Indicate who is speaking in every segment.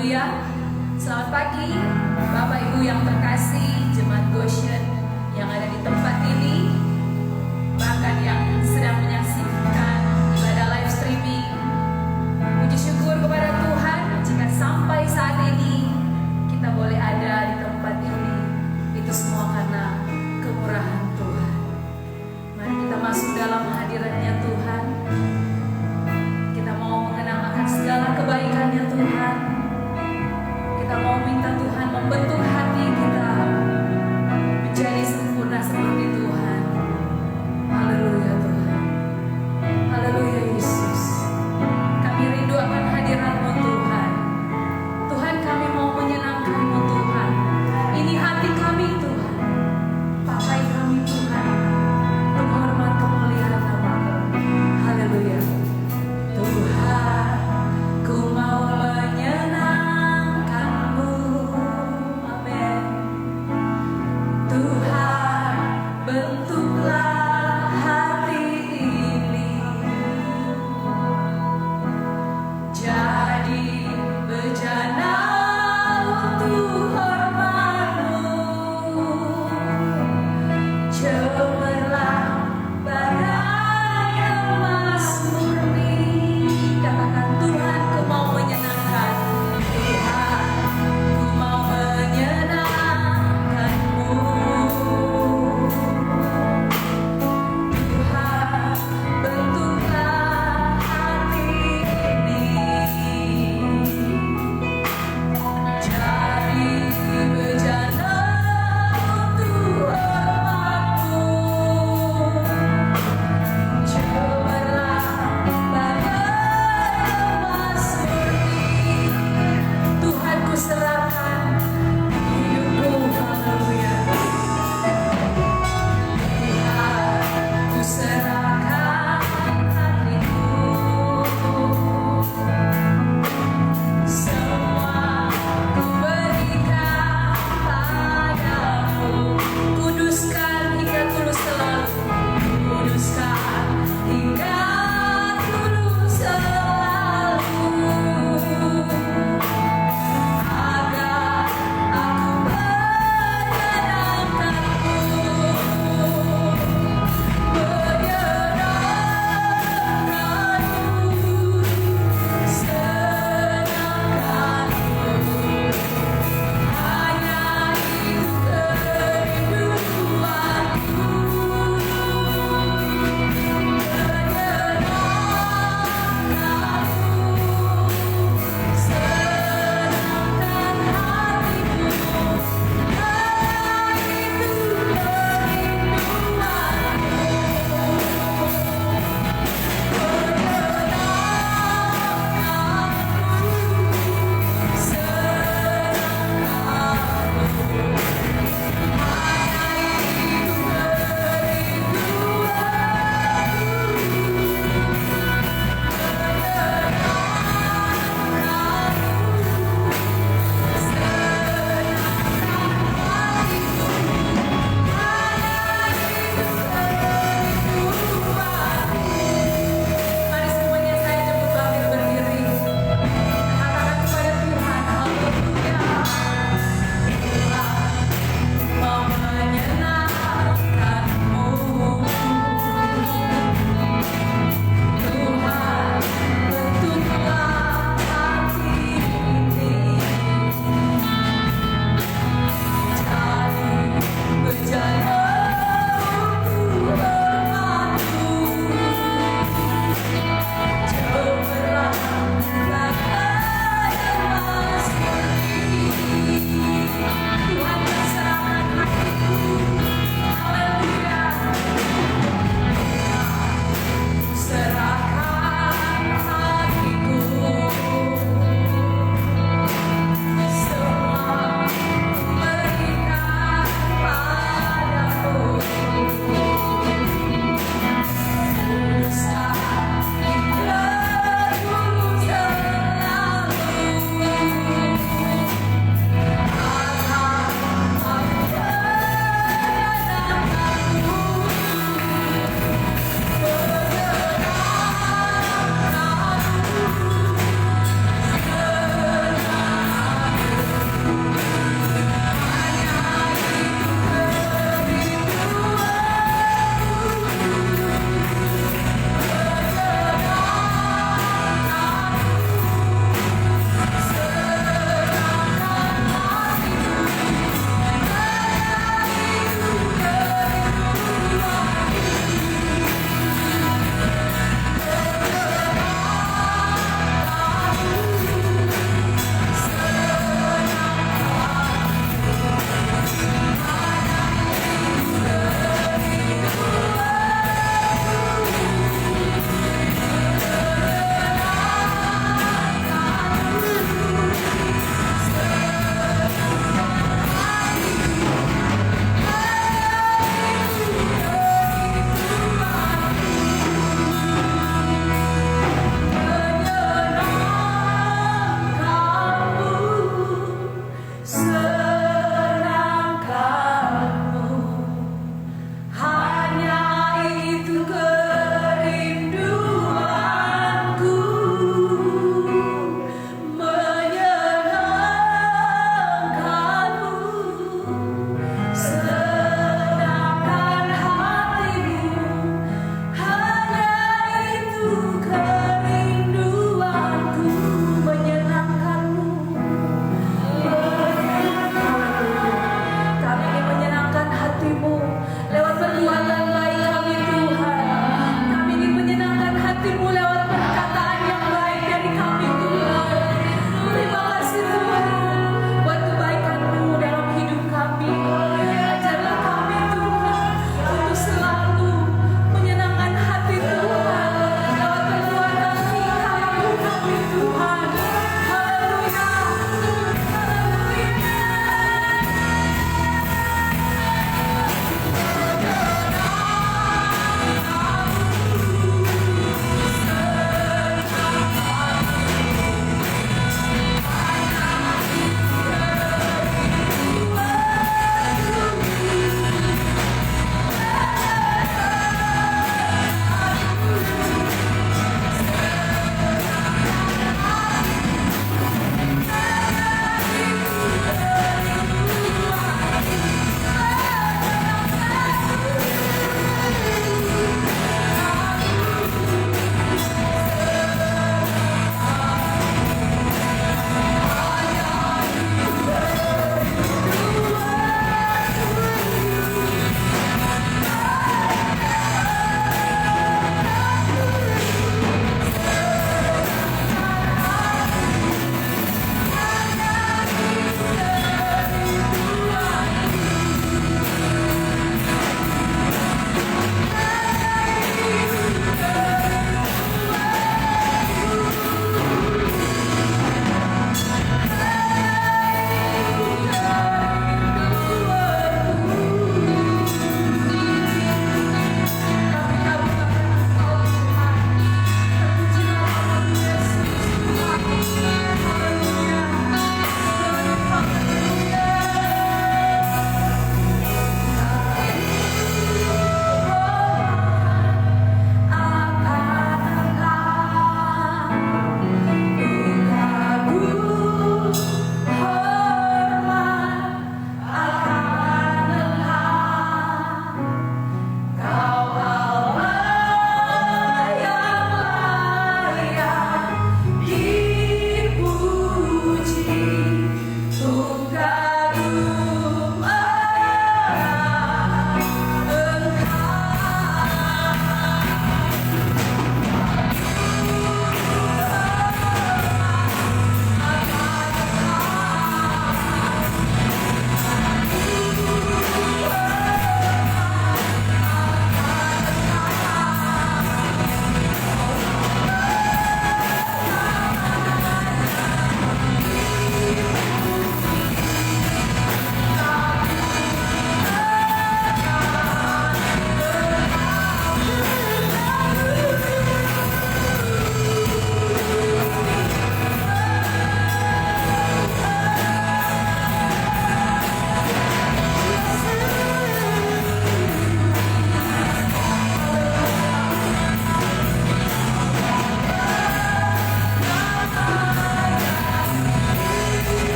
Speaker 1: Haleluya. Selamat pagi Bapak Ibu yang terkasih, jemaat Goshen yang ada di tempat ini, bahkan yang sedang menyaksikan ibadah live streaming. Puji syukur kepada Tuhan jika sampai saat ini kita boleh ada di tempat ini. Itu semua karena kemurahan Tuhan. Mari kita masuk dalam hadirat-Nya Tuhan. Kita mau mengenal akan segala kebaikan-Nya Tuhan. Kita mau minta Tuhan membentuk hati kita menjadi sempurna seperti Tuhan. Haleluya Tuhan. Haleluya Yesus. Kami rindu akan hadirat-Mu Tuhan. Tuhan, kami mau menyenangkan-Mu Tuhan. Ini hati kami Tuhan. Pakai kami Tuhan. Penghormat kemuliaan nama-Mu. Haleluya. Tuhan, ku mau menyenangkan-Mu. Amin.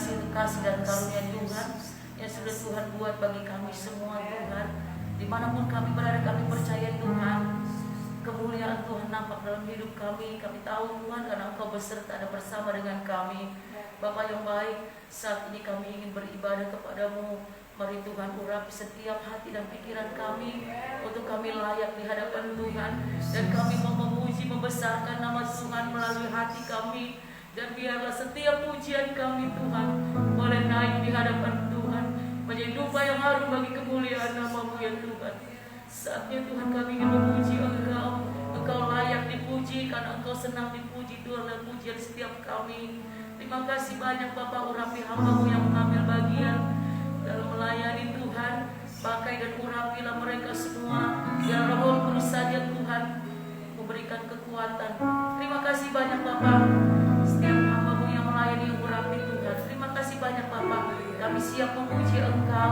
Speaker 2: kasih dan karunia Tuhan yang sudah Tuhan buat bagi kami semua Tuhan. Dimanapun kami berada, kami percaya Tuhan, kemuliaan Tuhan nampak dalam hidup kami. Kami tahu Tuhan karena Engkau beserta dan bersama dengan kami. Bapa yang baik, saat ini kami ingin beribadah kepadamu. Mari Tuhan urapi setiap hati dan pikiran kami untuk kami layak di hadapan Tuhan. Dan kami mau memuji, membesarkan nama Tuhan melalui hati kami. Dan biarlah setiap pujian kami Tuhan boleh naik di hadapan Tuhan, menjadi dupa yang harum bagi kemuliaan nama-Mu ya Tuhan. Saatnya Tuhan kami ingin memuji Engkau. Engkau layak dipuji karena Engkau senang dipuji Tuhan, dan pujian setiap kami. Terima kasih banyak Bapa, urapi hamba-Mu yang mengambil bagian dalam melayani Tuhan. Pakai dan urapilah mereka semua. Biar Roh Kudus saja Tuhan memberikan kekuatan. Terima kasih banyak Bapa, setiap hamba-Mu yang melayani, yang urapi Tuhan. Terima kasih banyak Bapa. Kami siap memuji Engkau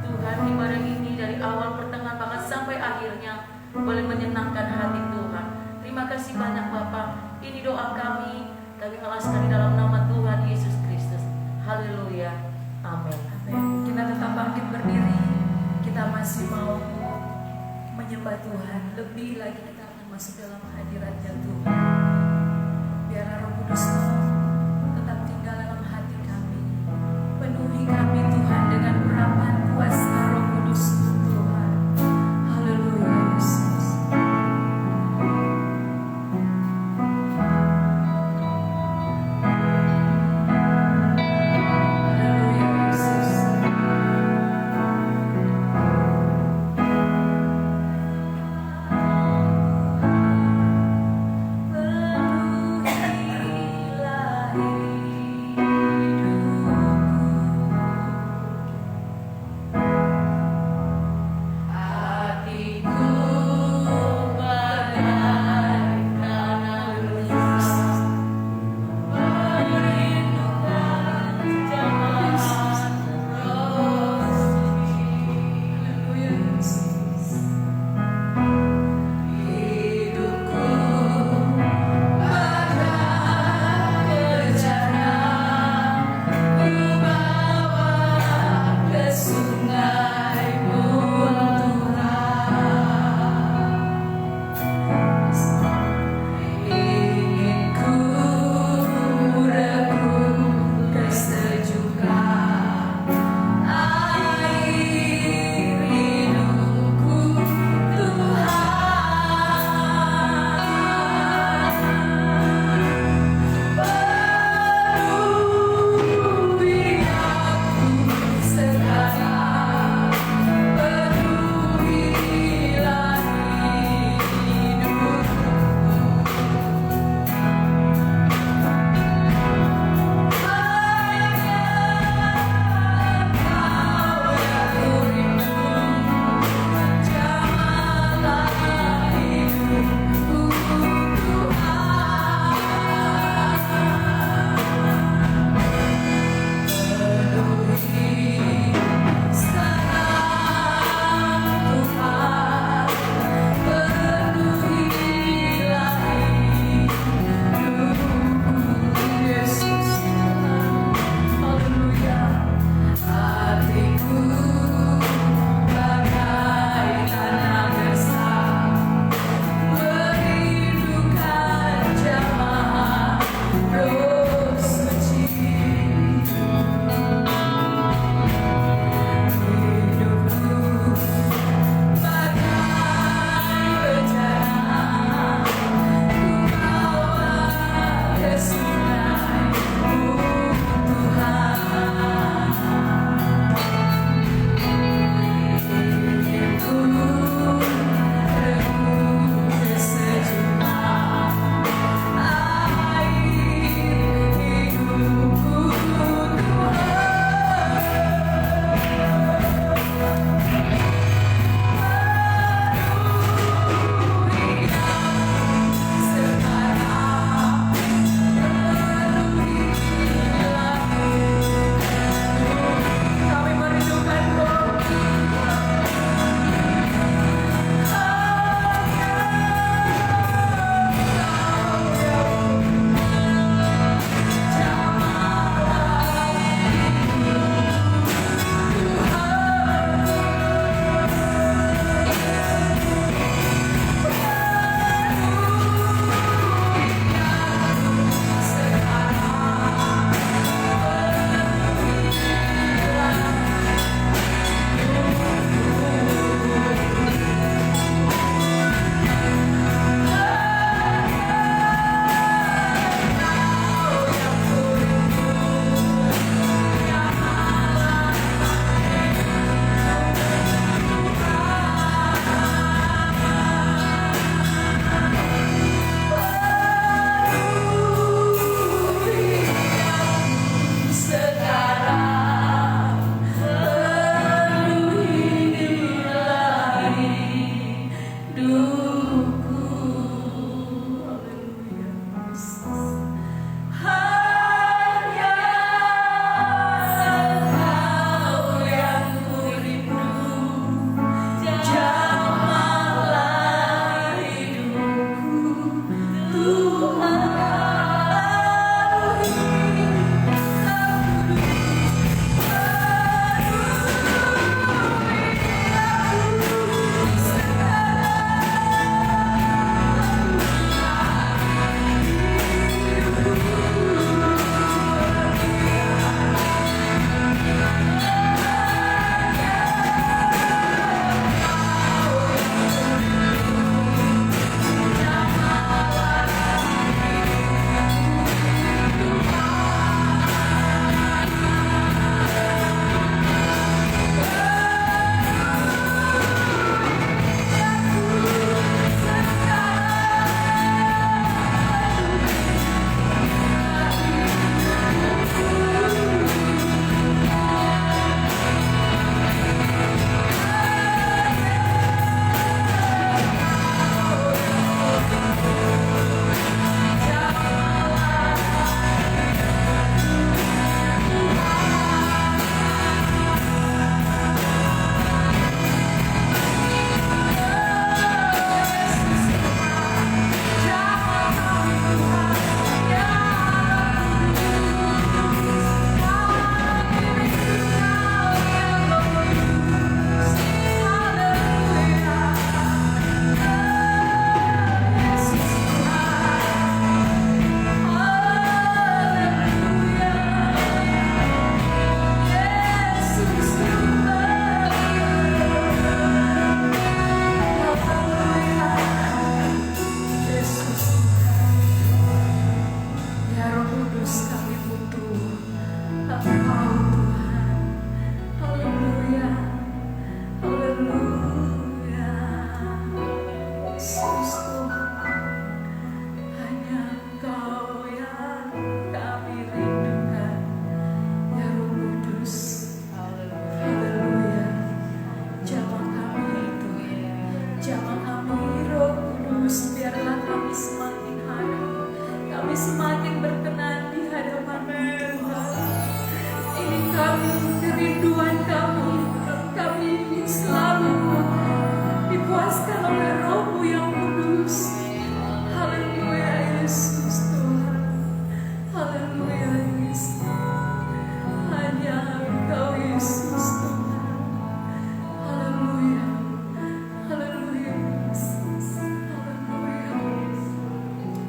Speaker 2: Tuhan. Ibadah ini dari awal, pertengahan, bahkan sampai akhirnya boleh menyenangkan hati Tuhan. Terima kasih banyak Bapa. Ini doa kami alaskan di dalam nama Tuhan Yesus Kristus. Haleluya. Amin.
Speaker 1: Amin. Kita tetap bangkit berdiri. Kita masih mau menyembah Tuhan. Lebih lagi kita akan masuk dalam hadirat-Nya Tuhan. Biar Roh Kudus tetap tinggal dalam hati kami. Penuhi kami Tuhan dengan urapan kuasa Roh Kudus Tuhan. Haleluya Yesus. Penuhi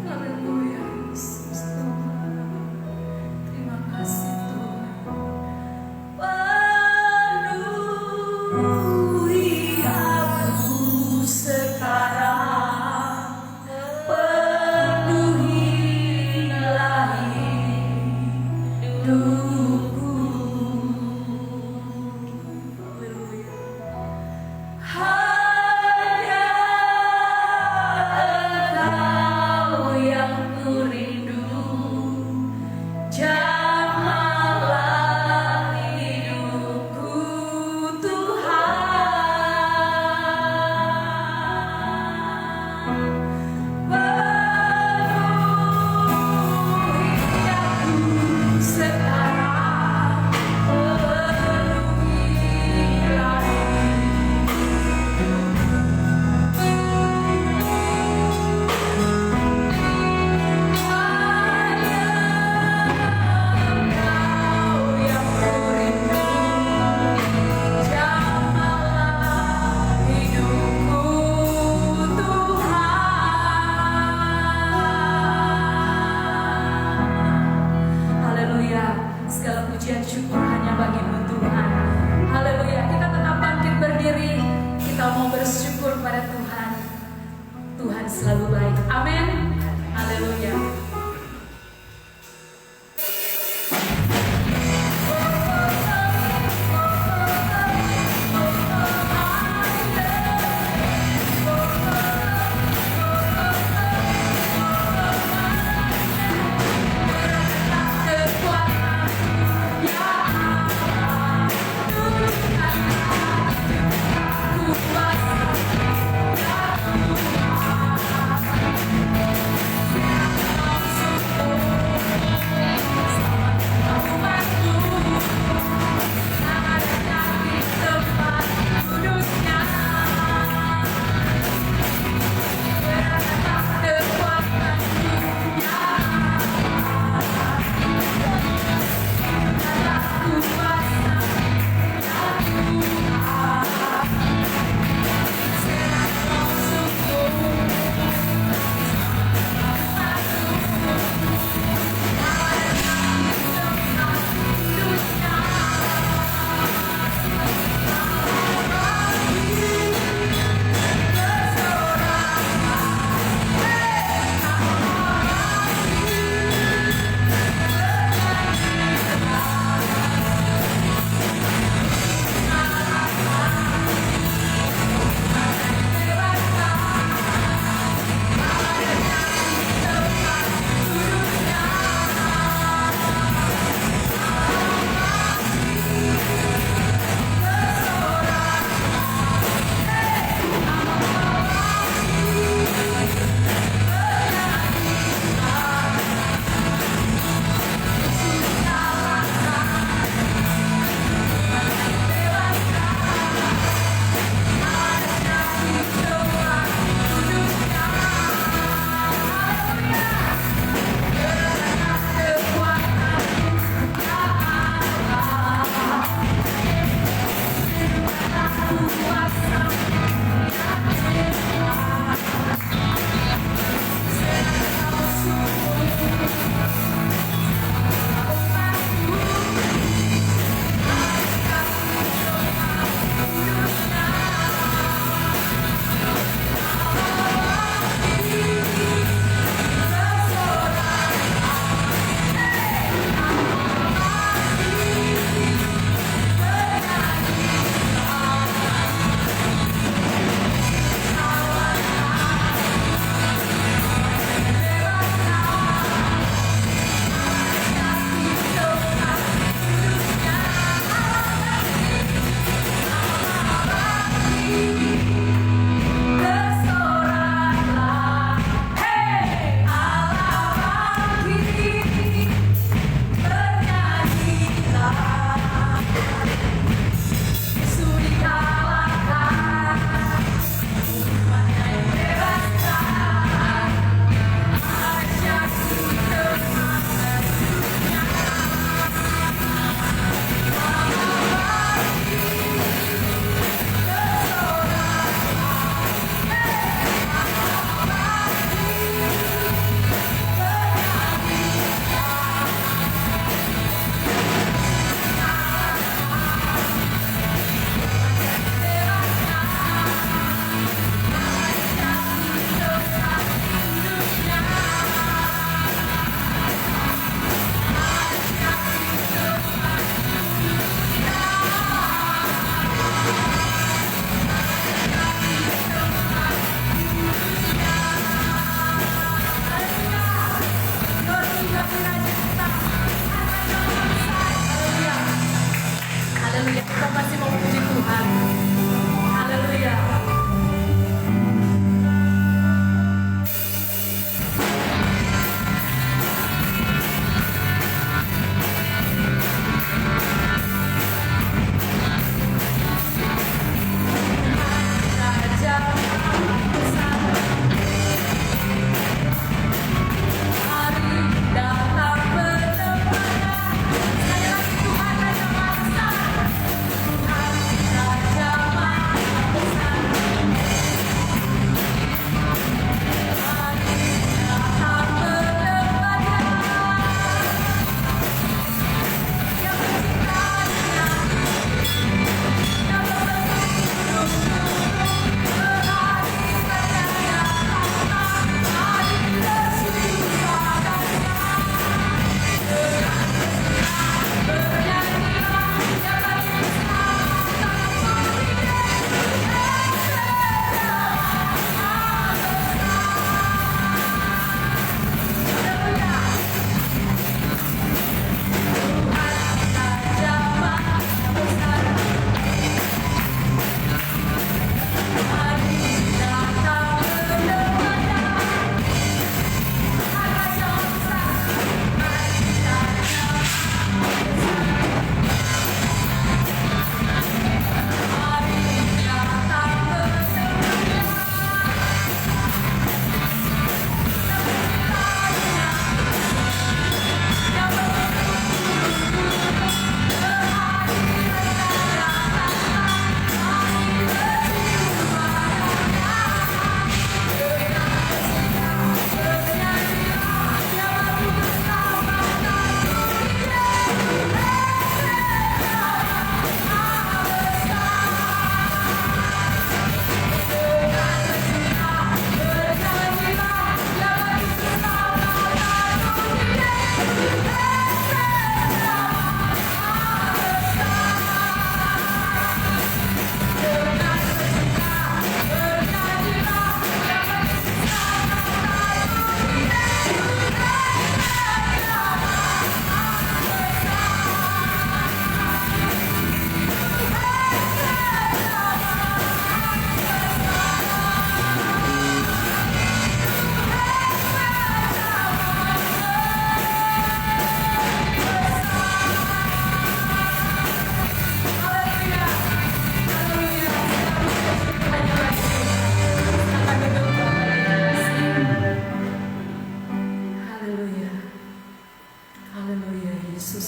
Speaker 1: Haleluya Yesus Tuhan.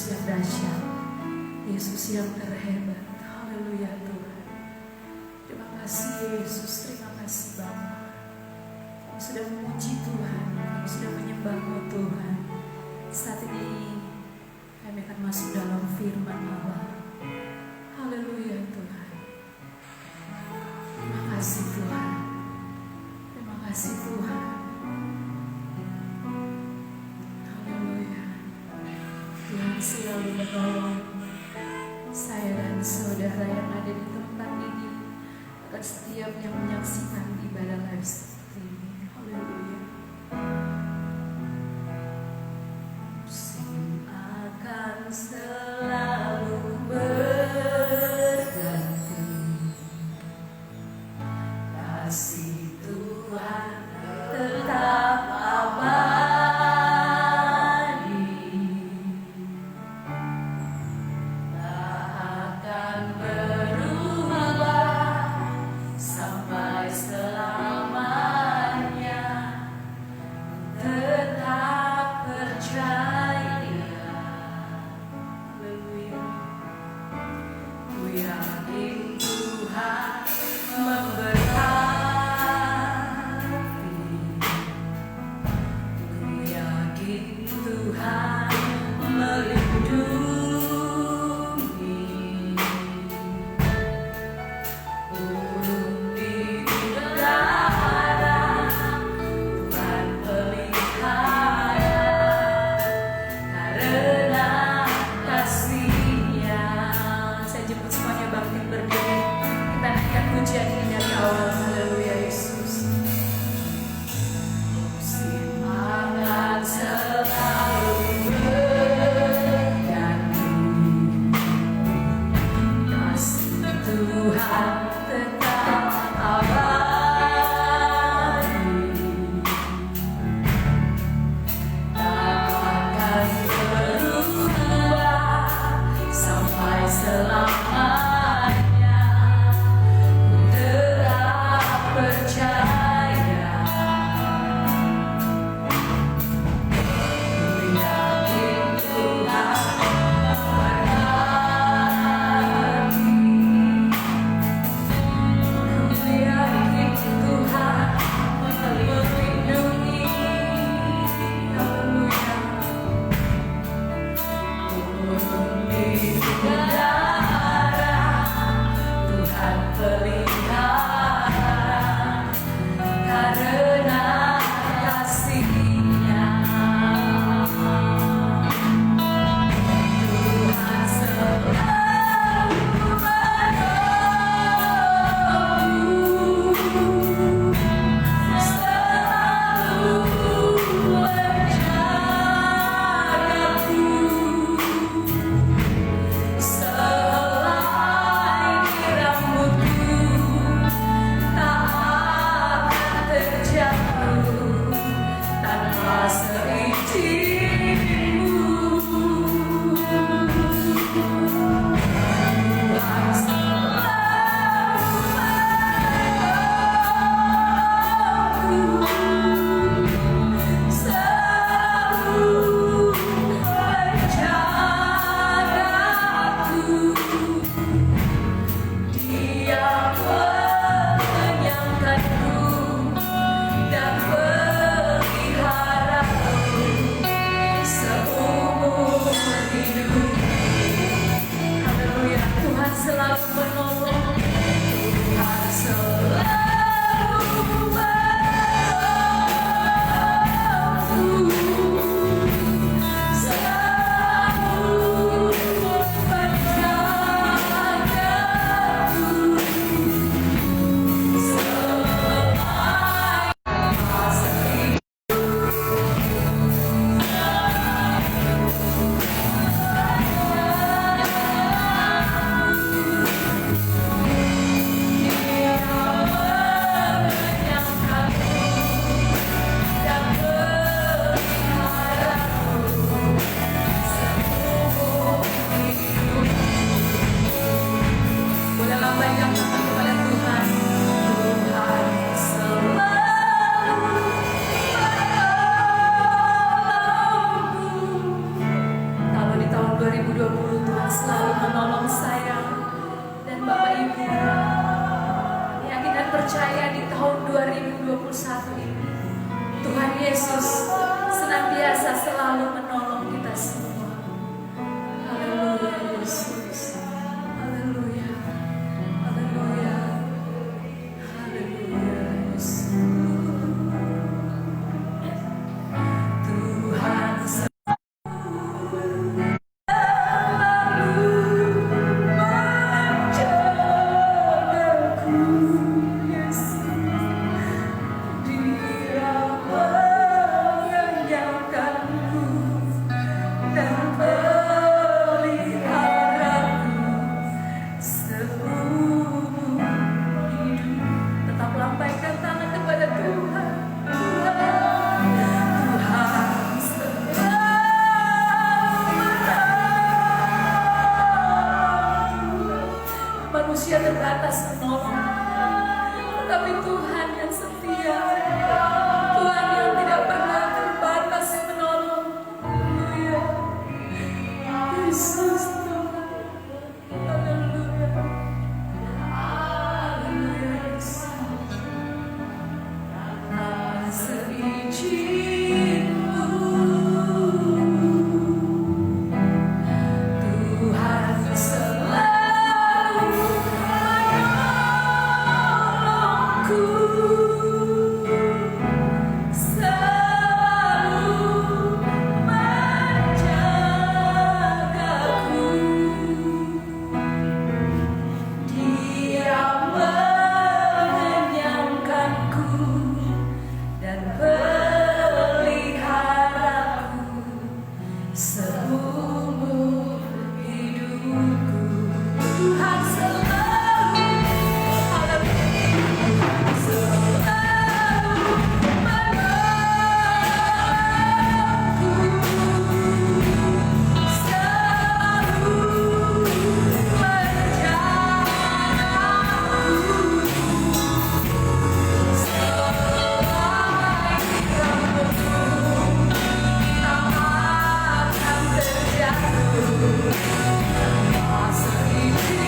Speaker 1: Yesus yang dahsyat, Yesus yang terhebat. Haleluya Tuhan. Terima kasih Yesus, terima kasih Bapa. Kami sudah memuji Tuhan, kami sudah menyembah-Mu Tuhan. Saat ini kami akan masuk dalam firman Allah. Haleluya Tuhan. Terima kasih Tuhan. Terima kasih Tuhan. Haleluya. Tuhan selalu menolong saya dan saudara yang ada di tempat ini, akan setiap yang menyaksikan ibadah live seperti ini. Haleluya. Musim akan selalu berganti, kasih Tuhan tetap abadi, tak akan berubah sampai selama 2020 Tuhan selalu menolong saya dan Bapak Ibu. Yakin dan percaya di tahun 2021 ini Tuhan Yesus senantiasa selalu menolong kita semua. Haleluya Yesus. Haleluya. Haleluya. Haleluya Yesus. Tuhan manusia terbatas menolong, tetapi Tuhan yang setia, Tuhan yang tidak pernah terbatas menolong. Haleluya, Yesus Tuhan. Haleluya, haleluya Yesus. Kasih izinmu, Tuhan selalu menolongku, selalu menjagaku. Dia mengenyangkanku dan peliharaku seumur hidupku. Tuhan selalu, haleluya, selalu menolongku, selalu menjagaku. Selama hidupku tak akan terjatuh. Kasih izinmu,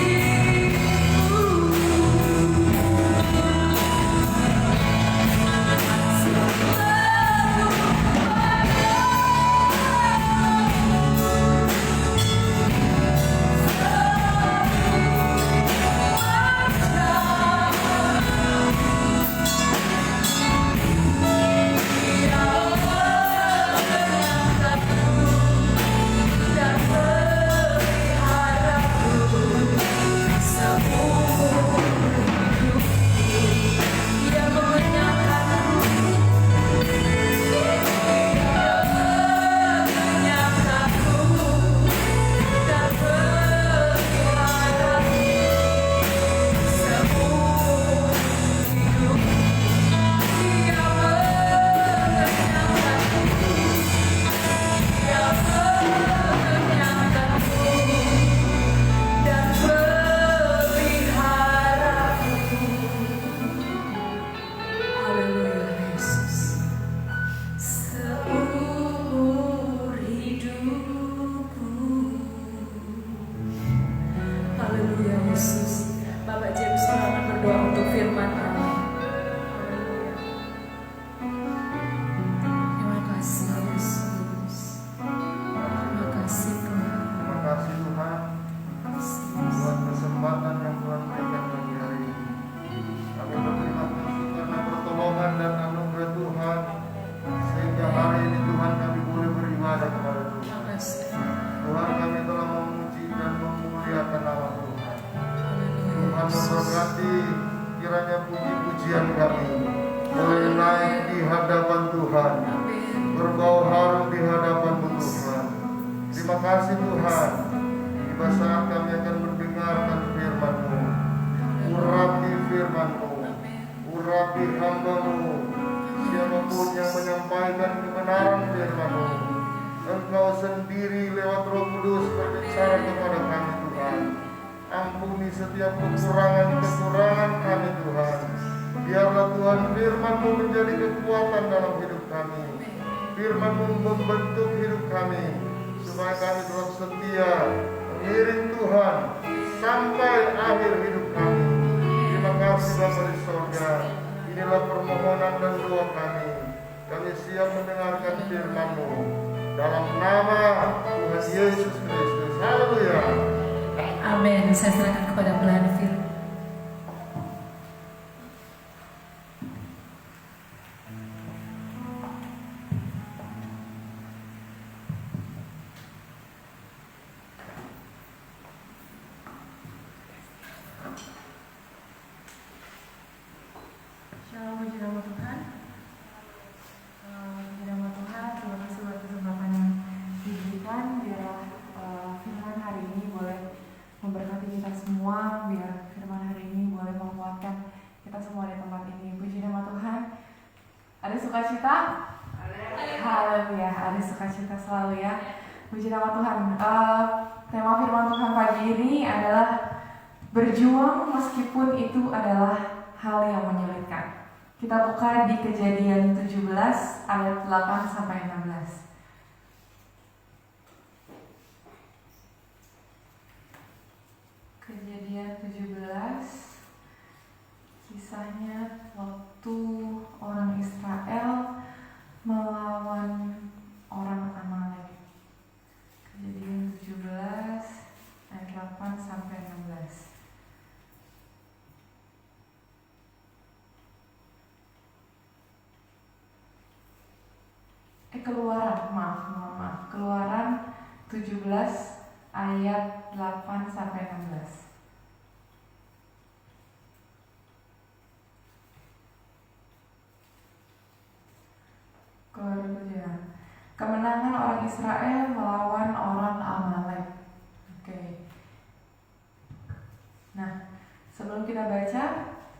Speaker 1: selalu
Speaker 3: memberkati kiranya puji-pujian kami boleh naik di hadapan Tuhan, berbau harum di hadapan-Mu Tuhan. Terima kasih Tuhan, tiba saat kami akan mendengarkan firman-Mu. Urapi firman-Mu, urapi hamba-Mu, siapapun yang menyampaikan kebenaran firman-Mu. Engkau sendiri lewat Roh Kudus berbicara kepada kami Tuhan. Ampuni setiap kekurangan-kekurangan kami Tuhan. Biarlah Tuhan firman-Mu menjadi kekuatan dalam hidup kami. Firman-Mu membentuk hidup kami supaya kami tetap setia mengiring Tuhan sampai akhir hidup kami. Terima kasih Bapa di sorga. Inilah permohonan dan doa kami. Kami siap mendengarkan firman-Mu dalam nama Tuhan Yesus Kristus. Haleluya.
Speaker 1: Amin. Saya serahkan kepada pelayan firman.
Speaker 4: Shalom, puji nama Tuhan. Puji nama Tuhan. Terima kasih buat kesempatan yang diberikan. Biar firman hari ini boleh memberkati kita semua. Biar firman hari ini boleh menguatkan kita semua di tempat ini. Puji nama Tuhan. Ada sukacita? Haleluya. Ada sukacita selalu ya. Puji nama Tuhan. Tema firman Tuhan pagi ini adalah berjuang meskipun itu adalah hal yang menyulitkan. Kita buka di Kejadian 17 ayat 8 sampai 16. Kejadian 17, kisahnya waktu orang Israel melawan orang Amalek. Kejadian 17 ayat 8 sampai 16. Keluaran 17 ayat 8 sampai 16. Keluaran 7. Kemenangan orang Israel melawan orang Amalek. Oke. Nah, sebelum kita baca,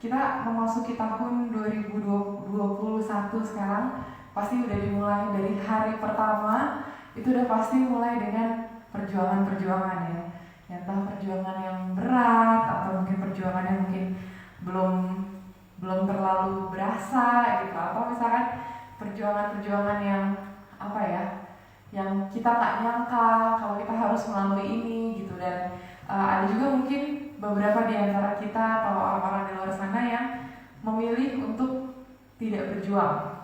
Speaker 4: kita memasuki tahun 2021 sekarang. Pasti udah dimulai dari hari pertama, itu udah pasti mulai dengan perjuangan-perjuangan ya. Entah perjuangan yang berat atau mungkin perjuangan yang mungkin belum terlalu berasa gitu, atau misalkan perjuangan-perjuangan yang apa ya, yang kita nggak nyangka kalau kita harus melalui ini gitu. Dan ada juga mungkin beberapa di antara kita atau orang-orang di luar sana yang memilih untuk tidak berjuang.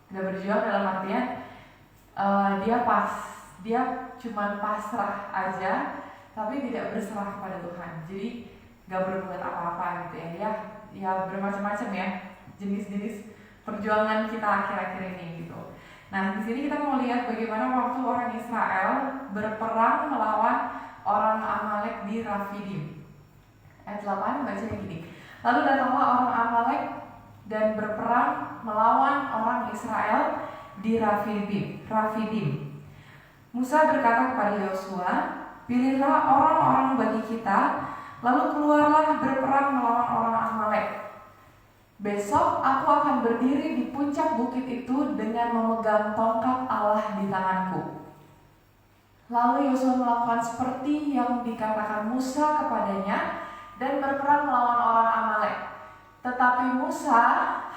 Speaker 4: Tidak berjuang dalam artian dia cuma pasrah aja, tapi tidak berserah kepada Tuhan. Jadi gak berbuat apa-apa gitu ya. Ya bermacam-macam ya jenis-jenis perjuangan kita akhir-akhir ini gitu. Nah, di sini kita mau lihat bagaimana waktu orang Israel berperang melawan orang Amalek di Rafidim. Ayat 8 bacanya gini. Lalu datanglah orang Amalek dan berperang melawan orang Israel di Rafidim. Musa berkata kepada Yosua, pilihlah orang-orang bagi kita, lalu keluarlah berperang melawan orang Amalek. Besok aku akan berdiri di puncak bukit itu dengan memegang tongkat Allah di tanganku. Lalu Yosua melakukan seperti yang dikatakan Musa kepadanya dan berperang melawan orang Amalek. Tetapi Musa,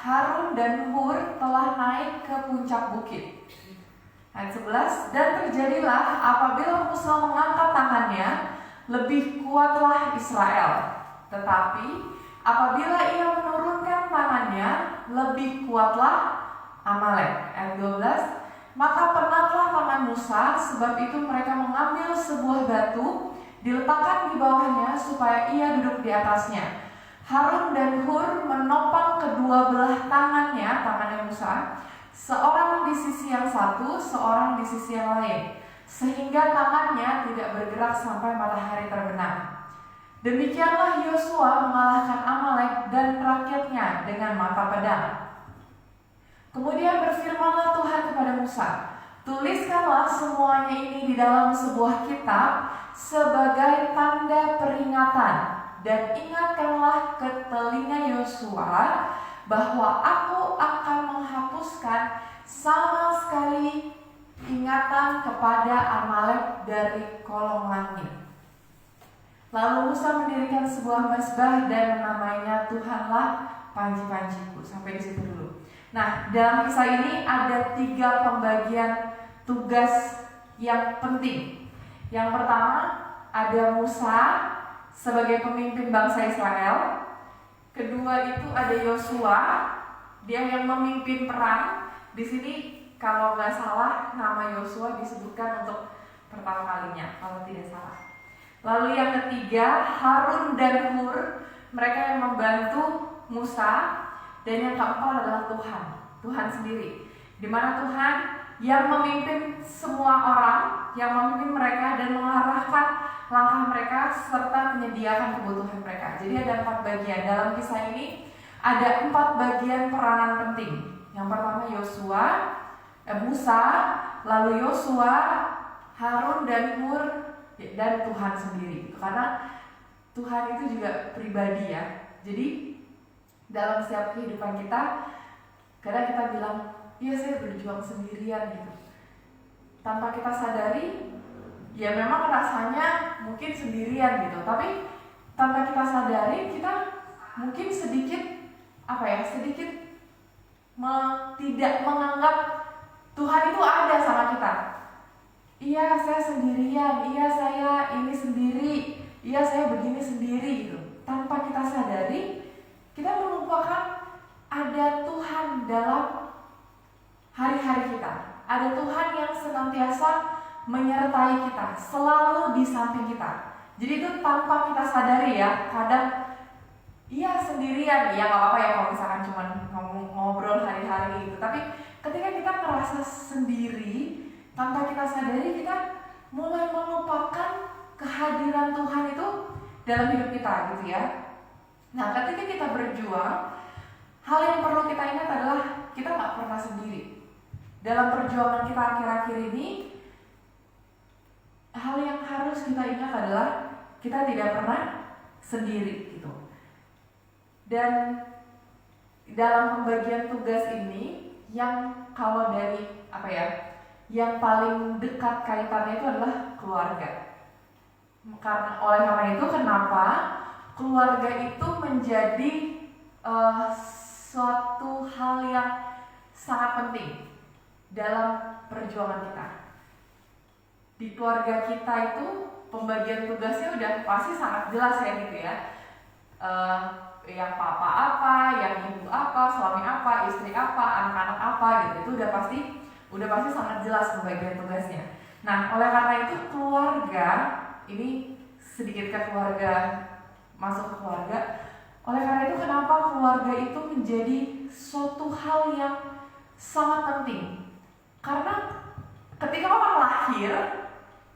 Speaker 4: Harun dan Hur telah naik ke puncak bukit. Ayat 11, dan terjadilah apabila Musa mengangkat tangannya, lebih kuatlah Israel. Tetapi apabila ia menurunkan tangannya, lebih kuatlah Amalek. Ayat 12, maka penatlah tangan Musa, sebab itu mereka mengambil sebuah batu, diletakkan di bawahnya supaya ia duduk di atasnya. Harun dan Hur menopang kedua belah tangannya Musa, seorang di sisi yang satu, seorang di sisi yang lain, sehingga tangannya tidak bergerak sampai matahari terbenam. Demikianlah Yosua mengalahkan Amalek dan rakyatnya dengan mata pedang. Kemudian berfirmanlah Tuhan kepada Musa, tuliskanlah semuanya ini di dalam sebuah kitab sebagai tanda peringatan. Dan ingatkanlah ke telinga Yosua bahwa aku akan menghapuskan sama sekali ingatan kepada Amalek dari kolong langit. Lalu Musa mendirikan sebuah mezbah dan menamainya Tuhanlah panji-panjiku. Sampai di situ dulu. Nah, dalam kisah ini ada 3 pembagian tugas yang penting Yang pertama ada Musa sebagai pemimpin bangsa Israel. Kedua itu ada Yosua, dia yang memimpin perang. Di sini kalau nggak salah nama Yosua disebutkan untuk pertama kalinya, kalau tidak salah. Lalu yang ketiga Harun dan Hur, mereka yang membantu Musa. Dan yang keempat adalah Tuhan sendiri, di mana Tuhan yang memimpin semua orang, yang memimpin mereka dan mengarahkan langkah mereka serta menyediakan kebutuhan mereka. Jadi ada 4 bagian dalam kisah ini. Ada 4 bagian peranan penting. Yang pertama Musa, lalu Yosua, Harun dan Hur, dan Tuhan sendiri. Karena Tuhan itu juga pribadi ya. Jadi dalam setiap kehidupan kita, kadang kita bilang, iya saya berjuang sendirian gitu. Tanpa kita sadari, ya memang rasanya mungkin sendirian gitu. Tapi tanpa kita sadari, kita mungkin sedikit tidak menganggap Tuhan itu ada sama kita. Iya saya sendirian, iya saya ini sendiri, iya saya begini sendiri gitu. Tanpa kita sadari, kita melupakan ada Tuhan dalam hari-hari kita. Ada Tuhan yang senantiasa menyertai kita, selalu di samping kita. Jadi itu tanpa kita sadari ya. Kadang iya sendirian, ya nggak apa-apa ya kalau misalkan cuma ngobrol hari-hari gitu. Tapi ketika kita merasa sendiri, tanpa kita sadari kita mulai melupakan kehadiran Tuhan itu dalam hidup kita gitu ya. Nah, ketika kita berjuang, hal yang perlu kita ingat adalah kita nggak pernah sendiri. Dalam perjuangan kita akhir-akhir ini, hal yang harus kita ingat adalah kita tidak pernah sendiri gitu. Dan dalam pembagian tugas ini, yang kalau dari yang paling dekat kaitannya itu adalah keluarga. Karena itu kenapa keluarga itu menjadi suatu hal yang sangat penting dalam perjuangan kita. Di keluarga kita itu pembagian tugasnya udah pasti sangat jelas ya gitu ya. Yang papa apa, yang ibu apa, suami apa, istri apa, anak-anak apa gitu. Itu udah pasti sangat jelas pembagian tugasnya. Nah, oleh karena itu keluarga ini sedikit ke keluarga, masuk ke keluarga. Oleh karena itu kenapa keluarga itu menjadi suatu hal yang sangat penting? Karena ketika orang lahir,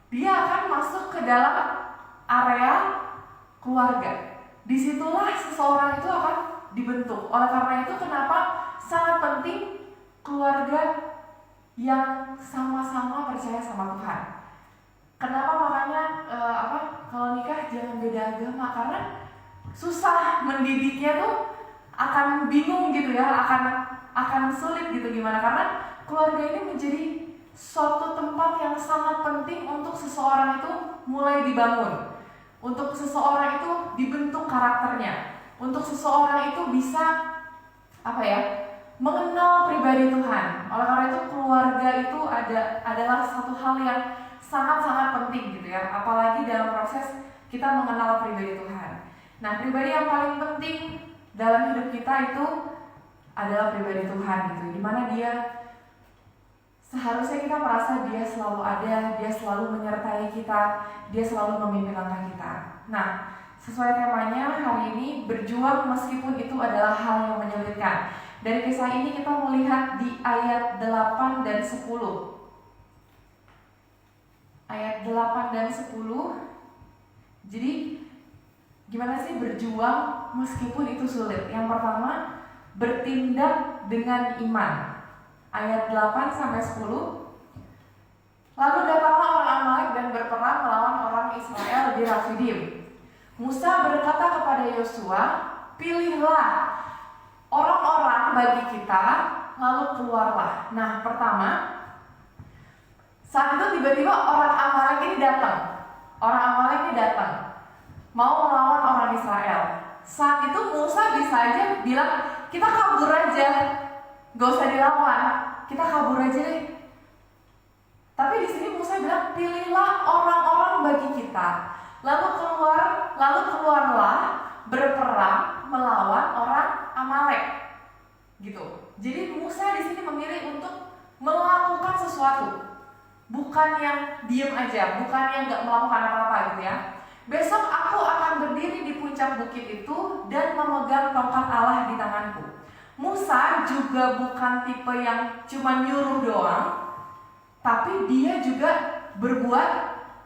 Speaker 4: dia akan masuk ke dalam area keluarga. Disitulah seseorang itu akan dibentuk. Oleh karena itu kenapa sangat penting keluarga yang sama-sama percaya sama Tuhan. Kenapa makanya kalau nikah jangan beda agama, karena susah mendidiknya tuh, akan bingung gitu ya, akan sulit gitu gimana, karena keluarga ini menjadi suatu tempat yang sangat penting untuk seseorang itu mulai dibangun, untuk seseorang itu dibentuk karakternya, untuk seseorang itu bisa mengenal pribadi Tuhan. Oleh karena itu keluarga itu adalah satu hal yang sangat-sangat penting gitu ya, apalagi dalam proses kita mengenal pribadi Tuhan. Nah, pribadi yang paling penting dalam hidup kita itu adalah pribadi Tuhan gitu, dimana dia seharusnya kita merasa dia selalu ada, dia selalu menyertai kita, dia selalu memimpin langkah kita. Nah, sesuai temanya hari ini, berjuang meskipun itu adalah hal yang menyulitkan. Dari kisah ini kita melihat di ayat 8 dan 10. Ayat 8 dan 10. Jadi gimana sih berjuang meskipun itu sulit? Yang pertama, bertindak dengan iman. Ayat 8 sampai 10. Lalu datanglah orang Amalek dan berperang melawan orang Israel di Rafidim. Musa berkata kepada Yosua, pilihlah orang-orang bagi kita, lalu keluarlah. Nah, pertama, saat itu tiba-tiba orang Amalek ini datang. Orang Amalek ini datang, mau melawan orang Israel. Saat itu Musa bisa aja bilang, kita kabur aja, gak usah dilawan, kita kabur aja deh. Tapi di sini Musa bilang, pilihlah orang-orang bagi kita. Lalu keluarlah berperang melawan orang Amalek. Gitu. Jadi Musa di sini memilih untuk melakukan sesuatu. Bukan yang diem aja, bukan yang nggak melakukan apa-apa gitu ya. Besok aku akan berdiri di puncak bukit itu dan memegang tongkat Allah di tanganku. Musa juga bukan tipe yang cuma nyuruh doang, tapi dia juga berbuat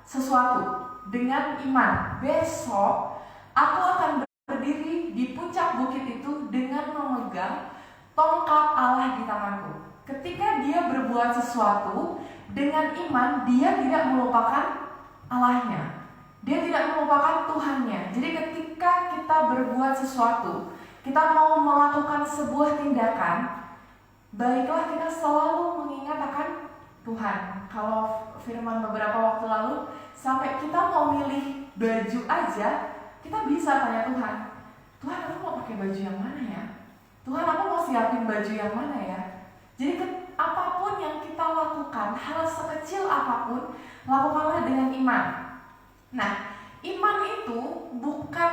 Speaker 4: sesuatu dengan iman. Besok aku akan berdiri di puncak bukit itu dengan memegang tongkat Allah di tanganku. Ketika dia berbuat sesuatu dengan iman, dia tidak melupakan Allahnya. Dia tidak melupakan Tuhannya. Jadi ketika kita berbuat sesuatu, kita mau melakukan sebuah tindakan, baiklah kita selalu mengingat akan Tuhan. Kalau firman beberapa waktu lalu, sampai kita mau milih baju aja, kita bisa tanya Tuhan, Tuhan aku mau pakai baju yang mana ya? Tuhan aku mau siapin baju yang mana ya? Jadi apapun yang kita lakukan, hal sekecil apapun, lakukanlah dengan iman. Nah, iman itu bukan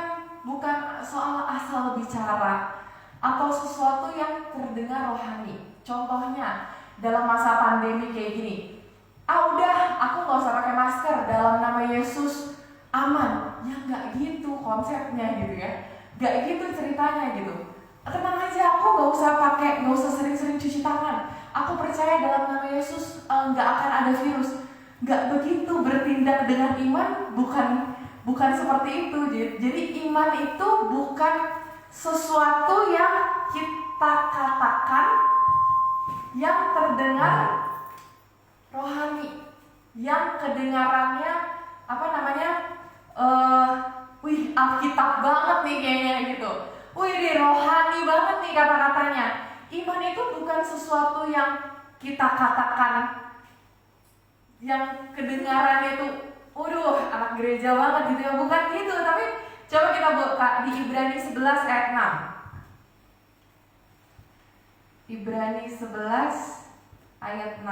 Speaker 4: soal asal bicara atau sesuatu yang terdengar rohani. Contohnya, dalam masa pandemi kayak gini, udah aku gak usah pakai masker, dalam nama Yesus aman. Ya gak gitu konsepnya gitu ya, gak gitu ceritanya gitu. Tenang aja, aku gak usah sering-sering cuci tangan. Aku percaya dalam nama Yesus gak akan ada virus. Gak begitu bertindak dengan iman, bukan seperti itu. Jadi iman itu bukan sesuatu yang kita katakan yang terdengar rohani, yang kedengarannya Alkitab banget nih kayaknya gitu. Wih, rohani banget nih kata-katanya. Iman itu bukan sesuatu yang kita katakan yang kedengarannya itu anak gereja banget gitu ya, bukan gitu. Tapi coba kita buka di Ibrani 11 ayat 6. Ibrani 11 ayat 6.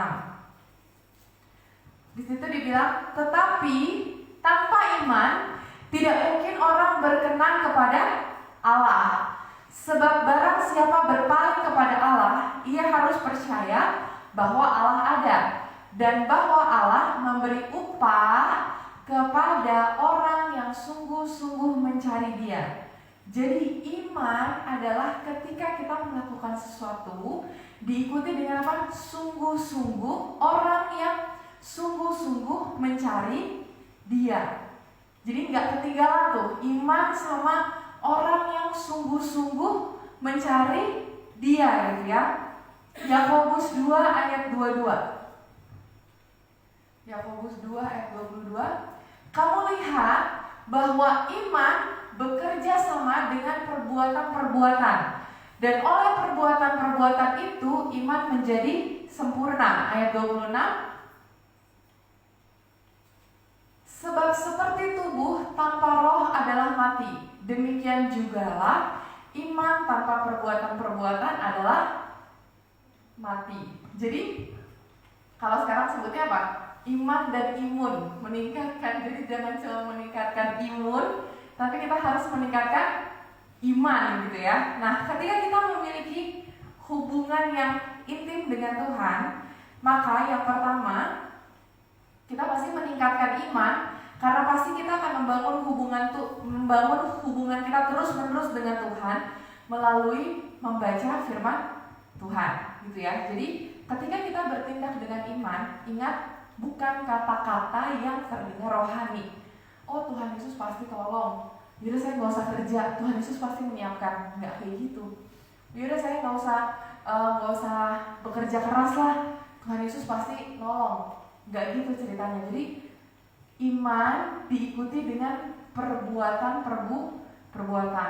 Speaker 4: Di situ dibilang, tetapi tanpa iman tidak mungkin orang berkenan kepada Allah. Sebab barang siapa berpaling kepada Allah, ia harus percaya bahwa Allah ada dan bahwa Allah memberi upah kepada orang yang sungguh-sungguh mencari Dia. Jadi iman adalah ketika kita melakukan sesuatu diikuti dengan apa? Sungguh-sungguh, orang yang sungguh-sungguh mencari Dia. Jadi nggak ketinggalan tuh iman sama orang yang sungguh-sungguh mencari Dia gitu ya. Yakobus 2 ayat 22. Yakobus 2 ayat 22. Kamu lihat bahwa iman bekerja sama dengan perbuatan-perbuatan, dan oleh perbuatan-perbuatan itu iman menjadi sempurna. Ayat 26. Sebab seperti tubuh tanpa roh adalah mati, demikian jugalah iman tanpa perbuatan-perbuatan adalah mati. Jadi kalau sekarang sebutnya apa? Iman dan imun, meningkatkan. Jadi jangan cuma meningkatkan imun, tapi kita harus meningkatkan iman gitu ya. Nah, ketika kita memiliki hubungan yang intim dengan Tuhan, maka yang pertama kita pasti meningkatkan iman, karena pasti kita akan membangun hubungan kita terus-menerus dengan Tuhan melalui membaca firman Tuhan gitu ya. Jadi ketika kita bertindak dengan iman, ingat bukan kata-kata yang terdengar rohani. Oh, Tuhan Yesus pasti tolong, yaudah saya nggak usah kerja, Tuhan Yesus pasti menyiapkan. Nggak kayak gitu. Yaudah saya nggak usah bekerja keras lah, Tuhan Yesus pasti nolong. Nggak gitu ceritanya. Jadi iman diikuti dengan perbuatan,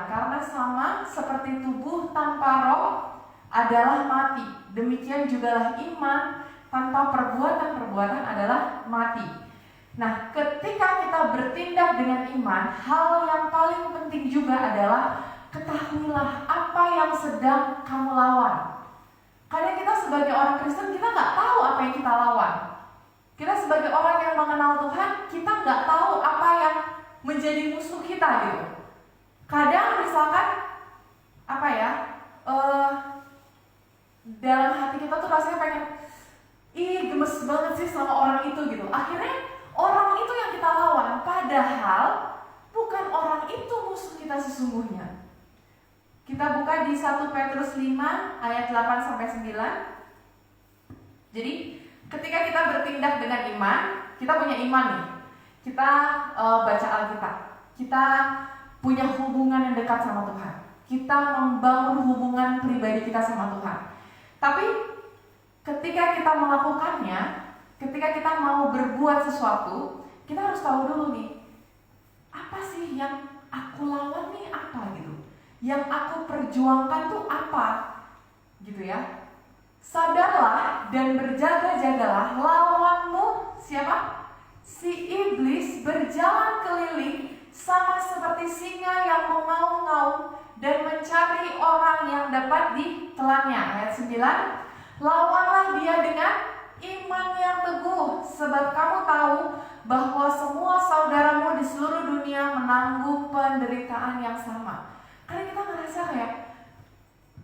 Speaker 4: karena sama seperti tubuh tanpa roh adalah mati, demikian jugalah iman tanpa perbuatan adalah mati. Nah, ketika kita bertindak dengan iman, hal yang paling penting juga adalah ketahuilah apa yang sedang kamu lawan. Karena kita sebagai orang Kristen, kita nggak tahu apa yang kita lawan. Kita sebagai orang yang mengenal Tuhan, kita nggak tahu apa yang menjadi musuh kita gitu. Kadang misalkan apa ya, dalam hati kita tuh rasanya pengen, ih gemes banget sih sama orang itu gitu. Akhirnya orang itu yang kita lawan, padahal bukan orang itu musuh kita sesungguhnya. Kita buka di 1 Petrus 5 ayat 8-9. Jadi ketika kita bertindak dengan iman, kita punya iman nih. Kita baca Alkitab, kita punya hubungan yang dekat sama Tuhan. Kita membangun hubungan pribadi kita sama Tuhan. Tapi ketika kita melakukannya, ketika kita mau berbuat sesuatu, kita harus tahu dulu nih, apa sih yang aku lawan nih, apa gitu. Yang aku perjuangkan tuh apa, gitu ya. Sadarlah dan berjaga-jagalah, lawanmu siapa? Si iblis berjalan keliling sama seperti singa yang mengaum-ngaum dan mencari orang yang dapat ditelannya. Ayat 9, lawanlah dia dengan iman yang teguh, sebab kamu tahu bahwa semua saudaramu di seluruh dunia menanggung penderitaan yang sama. Karena kita ngerasa kayak,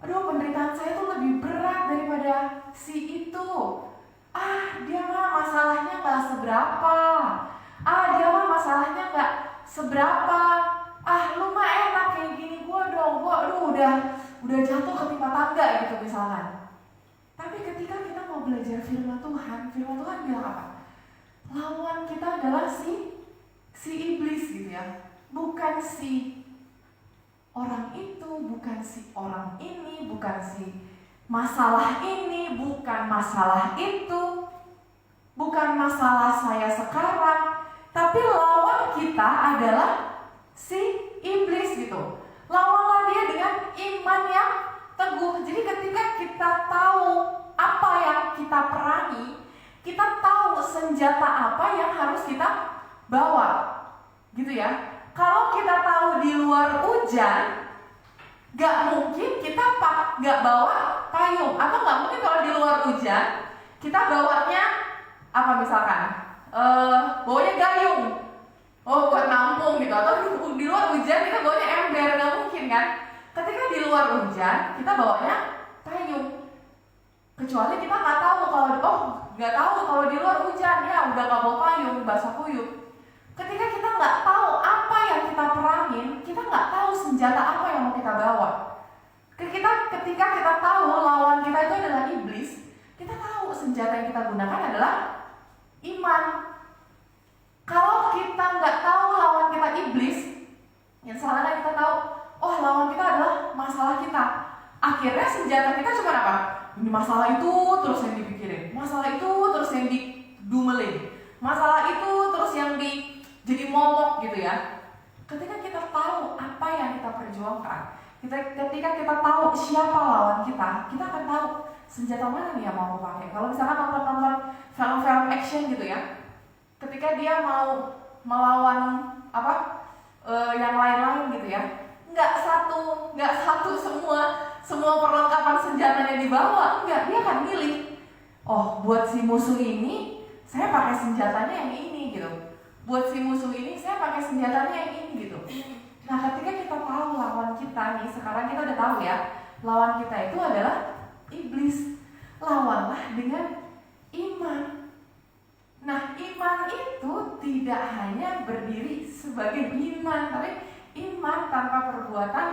Speaker 4: aduh penderitaan saya tuh lebih berat daripada si itu. Dia mah masalahnya gak seberapa. Dia mah masalahnya gak seberapa. Lu mah enak kayak gini, gua aduh udah jatuh ketimpa tangga gitu misalkan. Tapi ketika kita mau belajar firman Tuhan bilang apa? Lawan kita adalah si iblis gitu ya. Bukan si orang itu, bukan si orang ini, bukan si masalah ini, bukan masalah itu, bukan masalah saya sekarang, tapi lawan kita adalah si iblis gitu. Lawanlah dia dengan iman yang teguh. Jadi ketika kita tahu apa yang kita perangi, kita tahu senjata apa yang harus kita bawa, gitu ya. Kalau kita tahu di luar hujan, gak mungkin kita gak bawa payung. Atau gak mungkin kalau di luar hujan kita bawanya apa misalkan, bawanya gayung, buat nampung gitu. Atau di luar hujan kita bawanya ember, gak mungkin kan. Ketika di luar hujan kita bawanya payung. Kecuali kita gak tahu kalau di luar hujan ya udah gak bawa payung, basah kuyup. Ketika kita nggak tahu apa yang kita perangin, kita nggak tahu senjata apa yang mau kita bawa. Ketika kita tahu lawan kita itu adalah iblis, kita tahu senjata yang kita gunakan adalah iman. Kalau kita nggak tahu lawan kita iblis, yang salahnya kita tahu, lawan kita adalah masalah kita. Akhirnya senjata kita cuma apa? Ini masalah itu terus yang dipikirin, masalah itu terus yang didumelin, masalah itu terus yang jadi momok gitu ya. Ketika kita tahu apa yang kita perjuangkan, ketika kita tahu siapa lawan kita akan tahu senjata mana nih yang mau pakai. Kalau misalkan nonton film-film action gitu ya, ketika dia mau melawan yang lain-lain gitu ya, nggak satu semua perlengkapan senjatanya dibawa, enggak, dia akan milih. Buat si musuh ini saya pakai senjatanya yang ini gitu. Buat si musuh ini saya pakai senjatanya yang ini gitu. Nah ketika kita tahu lawan kita nih, sekarang kita udah tahu ya, lawan kita itu adalah iblis. Lawanlah dengan iman. Nah iman itu tidak hanya berdiri sebagai iman, tapi iman tanpa perbuatan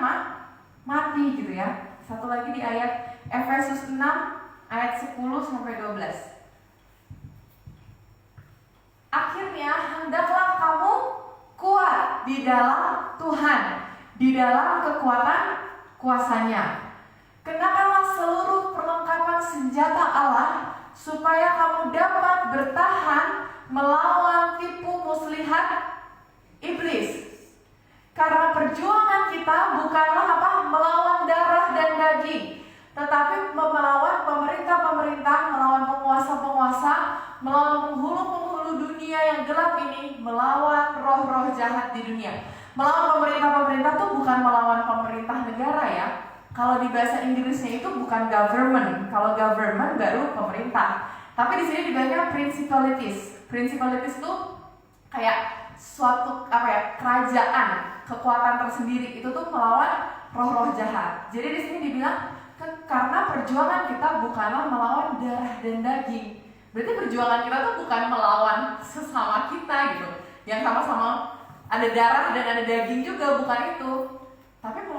Speaker 4: mati gitu ya. Satu lagi di ayat Efesus 6 ayat 10-12. Akhirnya hendaklah kamu kuat di dalam Tuhan, di dalam kekuatan kuasanya. Kenakanlah seluruh perlengkapan senjata Allah, supaya kamu dapat bertahan melawan tipu muslihat iblis. Karena perjuangan kita bukanlah melawan darah dan daging, tetapi melawan pemerintah-pemerintah, melawan penguasa-penguasa, melawan penghulu-penghulu dunia yang gelap ini, melawan roh-roh jahat di dunia. Melawan pemerintah-pemerintah itu bukan melawan pemerintah negara ya. Kalau di bahasa Inggrisnya itu bukan government. Kalau government baru pemerintah. Tapi di sini dibilangnya principalities. Principalities tuh kayak suatu kerajaan, kekuatan tersendiri itu tuh melawan roh-roh jahat. Jadi di sini dibilang karena perjuangan kita bukanlah melawan darah dan daging. Berarti perjuangan kita tuh bukan melawan sesama kita gitu, yang sama-sama ada darah dan ada daging juga, bukan itu. Tapi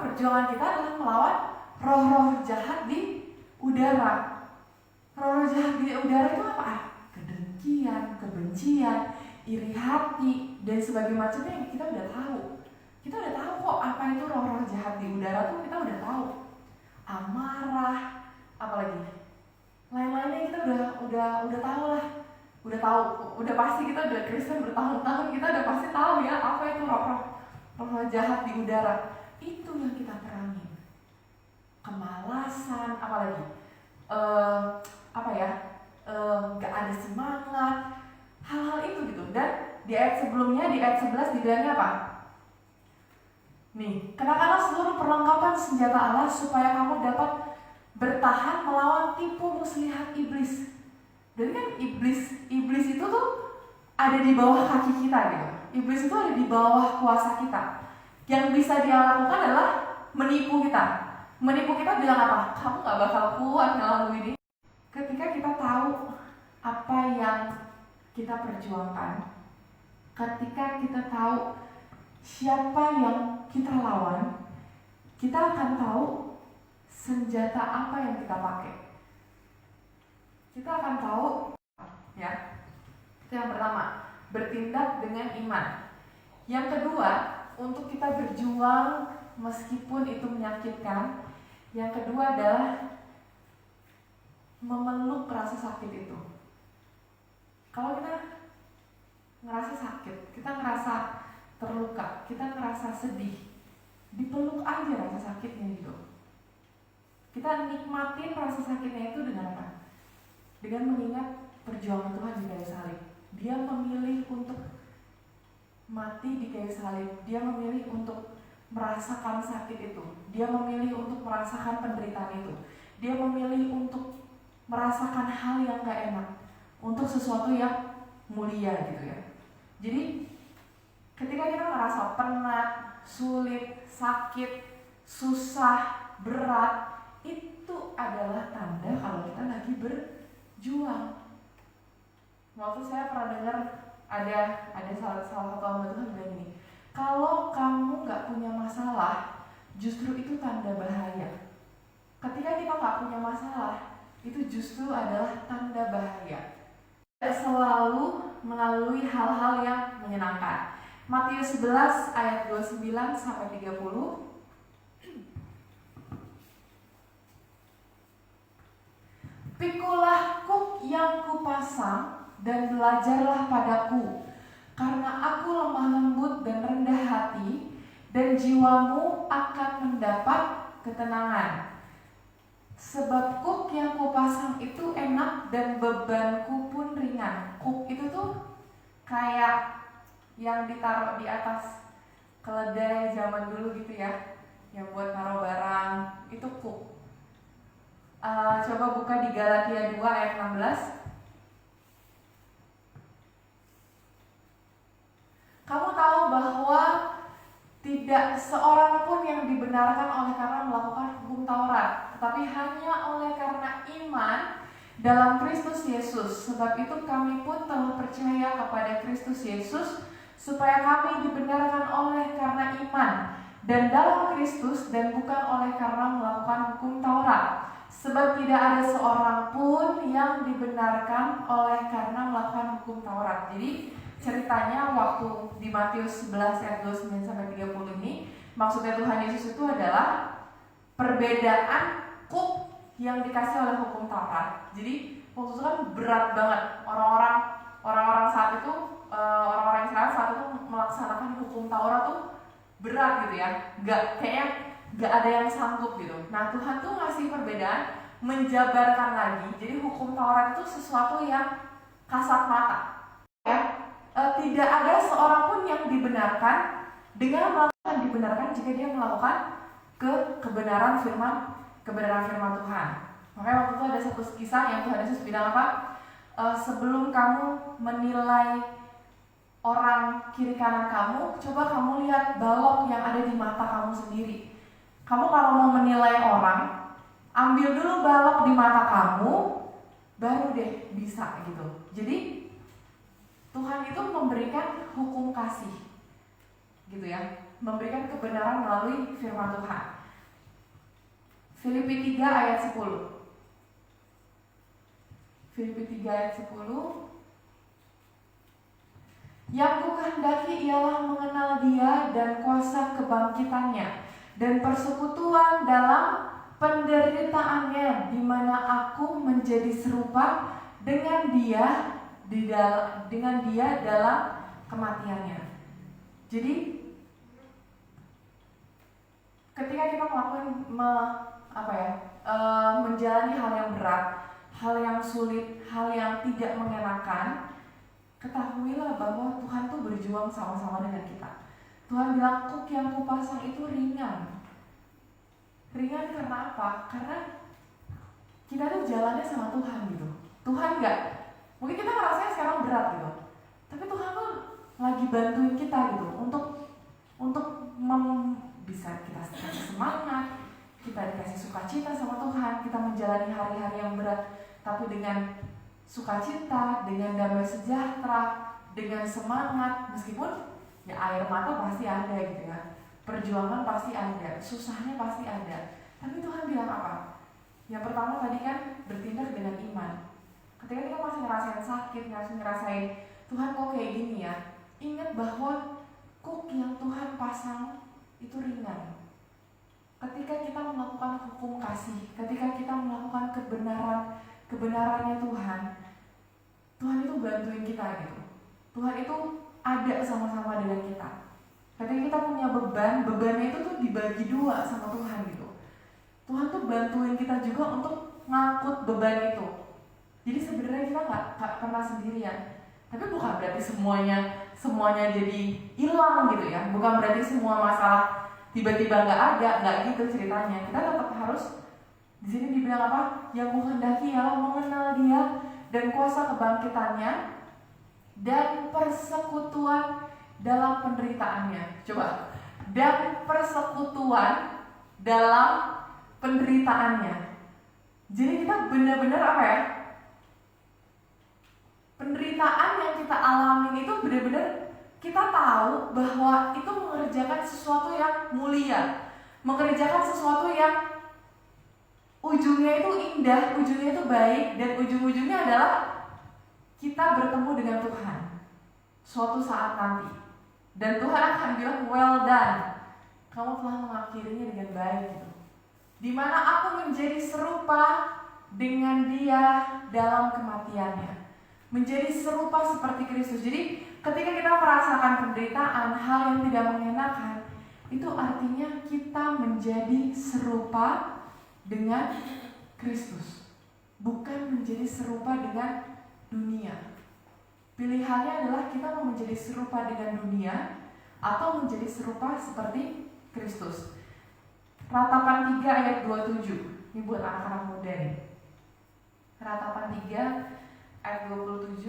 Speaker 4: perjuangan kita adalah melawan roh-roh jahat di udara. Roh-roh jahat di udara itu apa? Kedengkian, kebencian, iri hati, dan sebagainya macamnya yang kita udah tahu. Kita udah tahu kok apa itu roh-roh jahat di udara tuh, kita udah tahu. Amarah, apalagi lain-lainnya kita udah tahu lah. Udah pasti kita udah Kristen bertahun-tahun, kita udah pasti tahu ya apa itu roh jahat di udara. Itu yang kita perangi. Kemalasan, apalagi gak ada semangat, hal-hal itu gitu. Dan di ayat sebelumnya, di ayat 11 dibilangnya apa? Nih, kenakanlah seluruh perlengkapan senjata Allah supaya kamu dapat bertahan melawan tipu muslihat iblis. Jadi kan iblis itu tuh ada di bawah kaki kita gitu. Iblis itu ada di bawah kuasa kita. Yang bisa dia lakukan adalah menipu kita. Menipu kita bilang apa? Kamu gak bakal kuat ngelawan ini. Ketika kita tahu apa yang kita perjuangkan, ketika kita tahu siapa yang kita lawan, kita akan tahu senjata apa yang kita pakai. Kita akan tahu, ya. Itu yang pertama, bertindak dengan iman. Yang kedua, untuk kita berjuang meskipun itu menyakitkan. Yang kedua adalah memeluk rasa sakit itu. Kalau kita ngerasa sakit, kita ngerasa terluka, kita ngerasa sedih, dipeluk aja rasa sakitnya gitu. Kita nikmatin rasa sakitnya itu dengan apa? Dengan mengingat perjuangan Tuhan di kayu salib. Dia memilih untuk mati di kayu salib. Dia memilih untuk merasakan sakit itu. Dia memilih untuk merasakan penderitaan itu. Dia memilih untuk merasakan hal yang gak enak untuk sesuatu yang mulia gitu ya. Jadi ketika kita merasa penat, sulit, sakit, susah, berat, itu adalah tanda kalau kita lagi berjuang. Waktu saya pernah dengar ada salah satu hamba Tuhan bilang gini, kalau kamu gak punya masalah, justru itu tanda bahaya. Ketika kita gak punya masalah, itu justru adalah tanda bahaya. Tidak selalu melalui hal-hal yang menyenangkan. Matius 11 ayat 29 sampai 30. Pikulah kuk yang kupasang dan belajarlah padaku, karena aku lemah lembut dan rendah hati, dan jiwamu akan mendapat ketenangan. Sebab kuk yang kupasang itu enak dan bebanku pun ringan. Kuk itu tuh kayak yang ditaruh di atas keledai zaman dulu gitu ya, yang buat naruh barang, itu kuk. Coba buka di Galatia 2 ayat 16. Kamu tahu bahwa tidak seorang pun yang dibenarkan oleh karena melakukan hukum Taurat, tetapi hanya oleh karena iman dalam Kristus Yesus. Sebab itu kami pun telah percaya kepada Kristus Yesus, supaya kami dibenarkan oleh karena iman dan dalam Kristus, dan bukan oleh karena melakukan hukum Taurat. Sebab tidak ada seorang pun yang dibenarkan oleh karena melakukan hukum Taurat. Jadi ceritanya waktu di Matius 11 ayat 29 sampai 30 ini, maksudnya Tuhan Yesus itu adalah perbedaan kuk yang dikasih oleh hukum Taurat. Jadi waktu itu kan berat banget, orang-orang saat itu, orang-orang Israel saat itu melaksanakan hukum Taurat tuh berat gitu ya, gak ada yang sanggup gitu. Nah Tuhan tuh ngasih perbedaan, menjabarkan lagi. Jadi hukum Taurat itu sesuatu yang kasat mata ya. Tidak ada seorang pun yang dibenarkan dengan melakukan dibenarkan jika dia melakukan kebenaran firman Tuhan. Makanya waktu itu ada satu kisah yang Tuhan Yesus bilang apa? Sebelum kamu menilai orang kiri kanan kamu, coba kamu lihat balok yang ada di mata kamu sendiri. Kamu kalau mau menilai orang, ambil dulu balok di mata kamu, baru deh bisa gitu. Jadi Tuhan itu memberikan hukum kasih, gitu ya, memberikan kebenaran melalui firman Tuhan. Filipi 3 ayat 10. Filipi 3 ayat 10. Yang kukehendaki ialah mengenal Dia dan kuasa kebangkitannya dan persekutuan dalam penderitaannya, di mana aku menjadi serupa dengan Dia dalam kematiannya. Jadi ketika kita melakukan menjalani hal yang berat, hal yang sulit, hal yang tidak mengenakan, ketahuilah bahwa Tuhan tuh berjuang sama-sama dengan kita. Tuhan bilang, kuk yang kupasang itu ringan. Ringan karena apa? Karena kita tuh jalannya sama Tuhan gitu. Tuhan mungkin kita ngerasanya sekarang berat gitu, tapi Tuhan tuh lagi bantuin kita gitu untuk bisa kita kasih semangat, kita dikasih sukacita sama Tuhan, kita menjalani hari-hari yang berat, tapi dengan sukacita, dengan damai sejahtera, dengan semangat, meskipun ya air mata pasti ada gitu ya, perjuangan pasti ada, susahnya pasti ada. Tapi Tuhan bilang apa? Yang pertama tadi kan bertindak dengan iman. Ketika kita masih ngerasain sakit, masih ngerasain Tuhan kok kayak gini ya, ingat bahwa kuk yang Tuhan pasang itu ringan. Ketika kita melakukan hukum kasih, ketika kita melakukan kebenarannya Tuhan itu bantuin kita gitu. Tuhan itu ada sama-sama dengan kita. Ketika kita punya bebannya itu tuh dibagi dua sama Tuhan gitu. Tuhan tuh bantuin kita juga untuk ngangkut beban itu. Jadi sebenarnya kita nggak pernah sendirian. Tapi bukan berarti semuanya jadi hilang gitu ya. Bukan berarti semua masalah tiba-tiba nggak gitu ceritanya. Kita tetap harus, di sini dibilang apa? Yang kuhendaki ialah mengenal Dia dan kuasa kebangkitannya dan persekutuan dalam penderitaannya. Coba, dan persekutuan dalam penderitaannya. Jadi kita benar-benar apa ya? Penderitaan yang kita alami itu benar-benar kita tahu bahwa itu mengerjakan sesuatu yang mulia, mengerjakan sesuatu yang ujungnya itu indah, ujungnya itu baik, dan ujung-ujungnya adalah kita bertemu dengan Tuhan suatu saat nanti. Dan Tuhan akan bilang, well done, kamu telah mengakhirinya dengan baik gitu. Dimana aku menjadi serupa dengan Dia dalam kematiannya, menjadi serupa seperti Kristus. Jadi ketika kita merasakan penderitaan, hal yang tidak mengenakan, itu artinya kita menjadi serupa dengan Kristus, bukan menjadi serupa dengan dunia. Pilihannya adalah kita mau menjadi serupa dengan dunia atau menjadi serupa seperti Kristus. Ratapan 3 ayat 27. Ini buat anak-anak muda nih. Ratapan 3 ayat 27.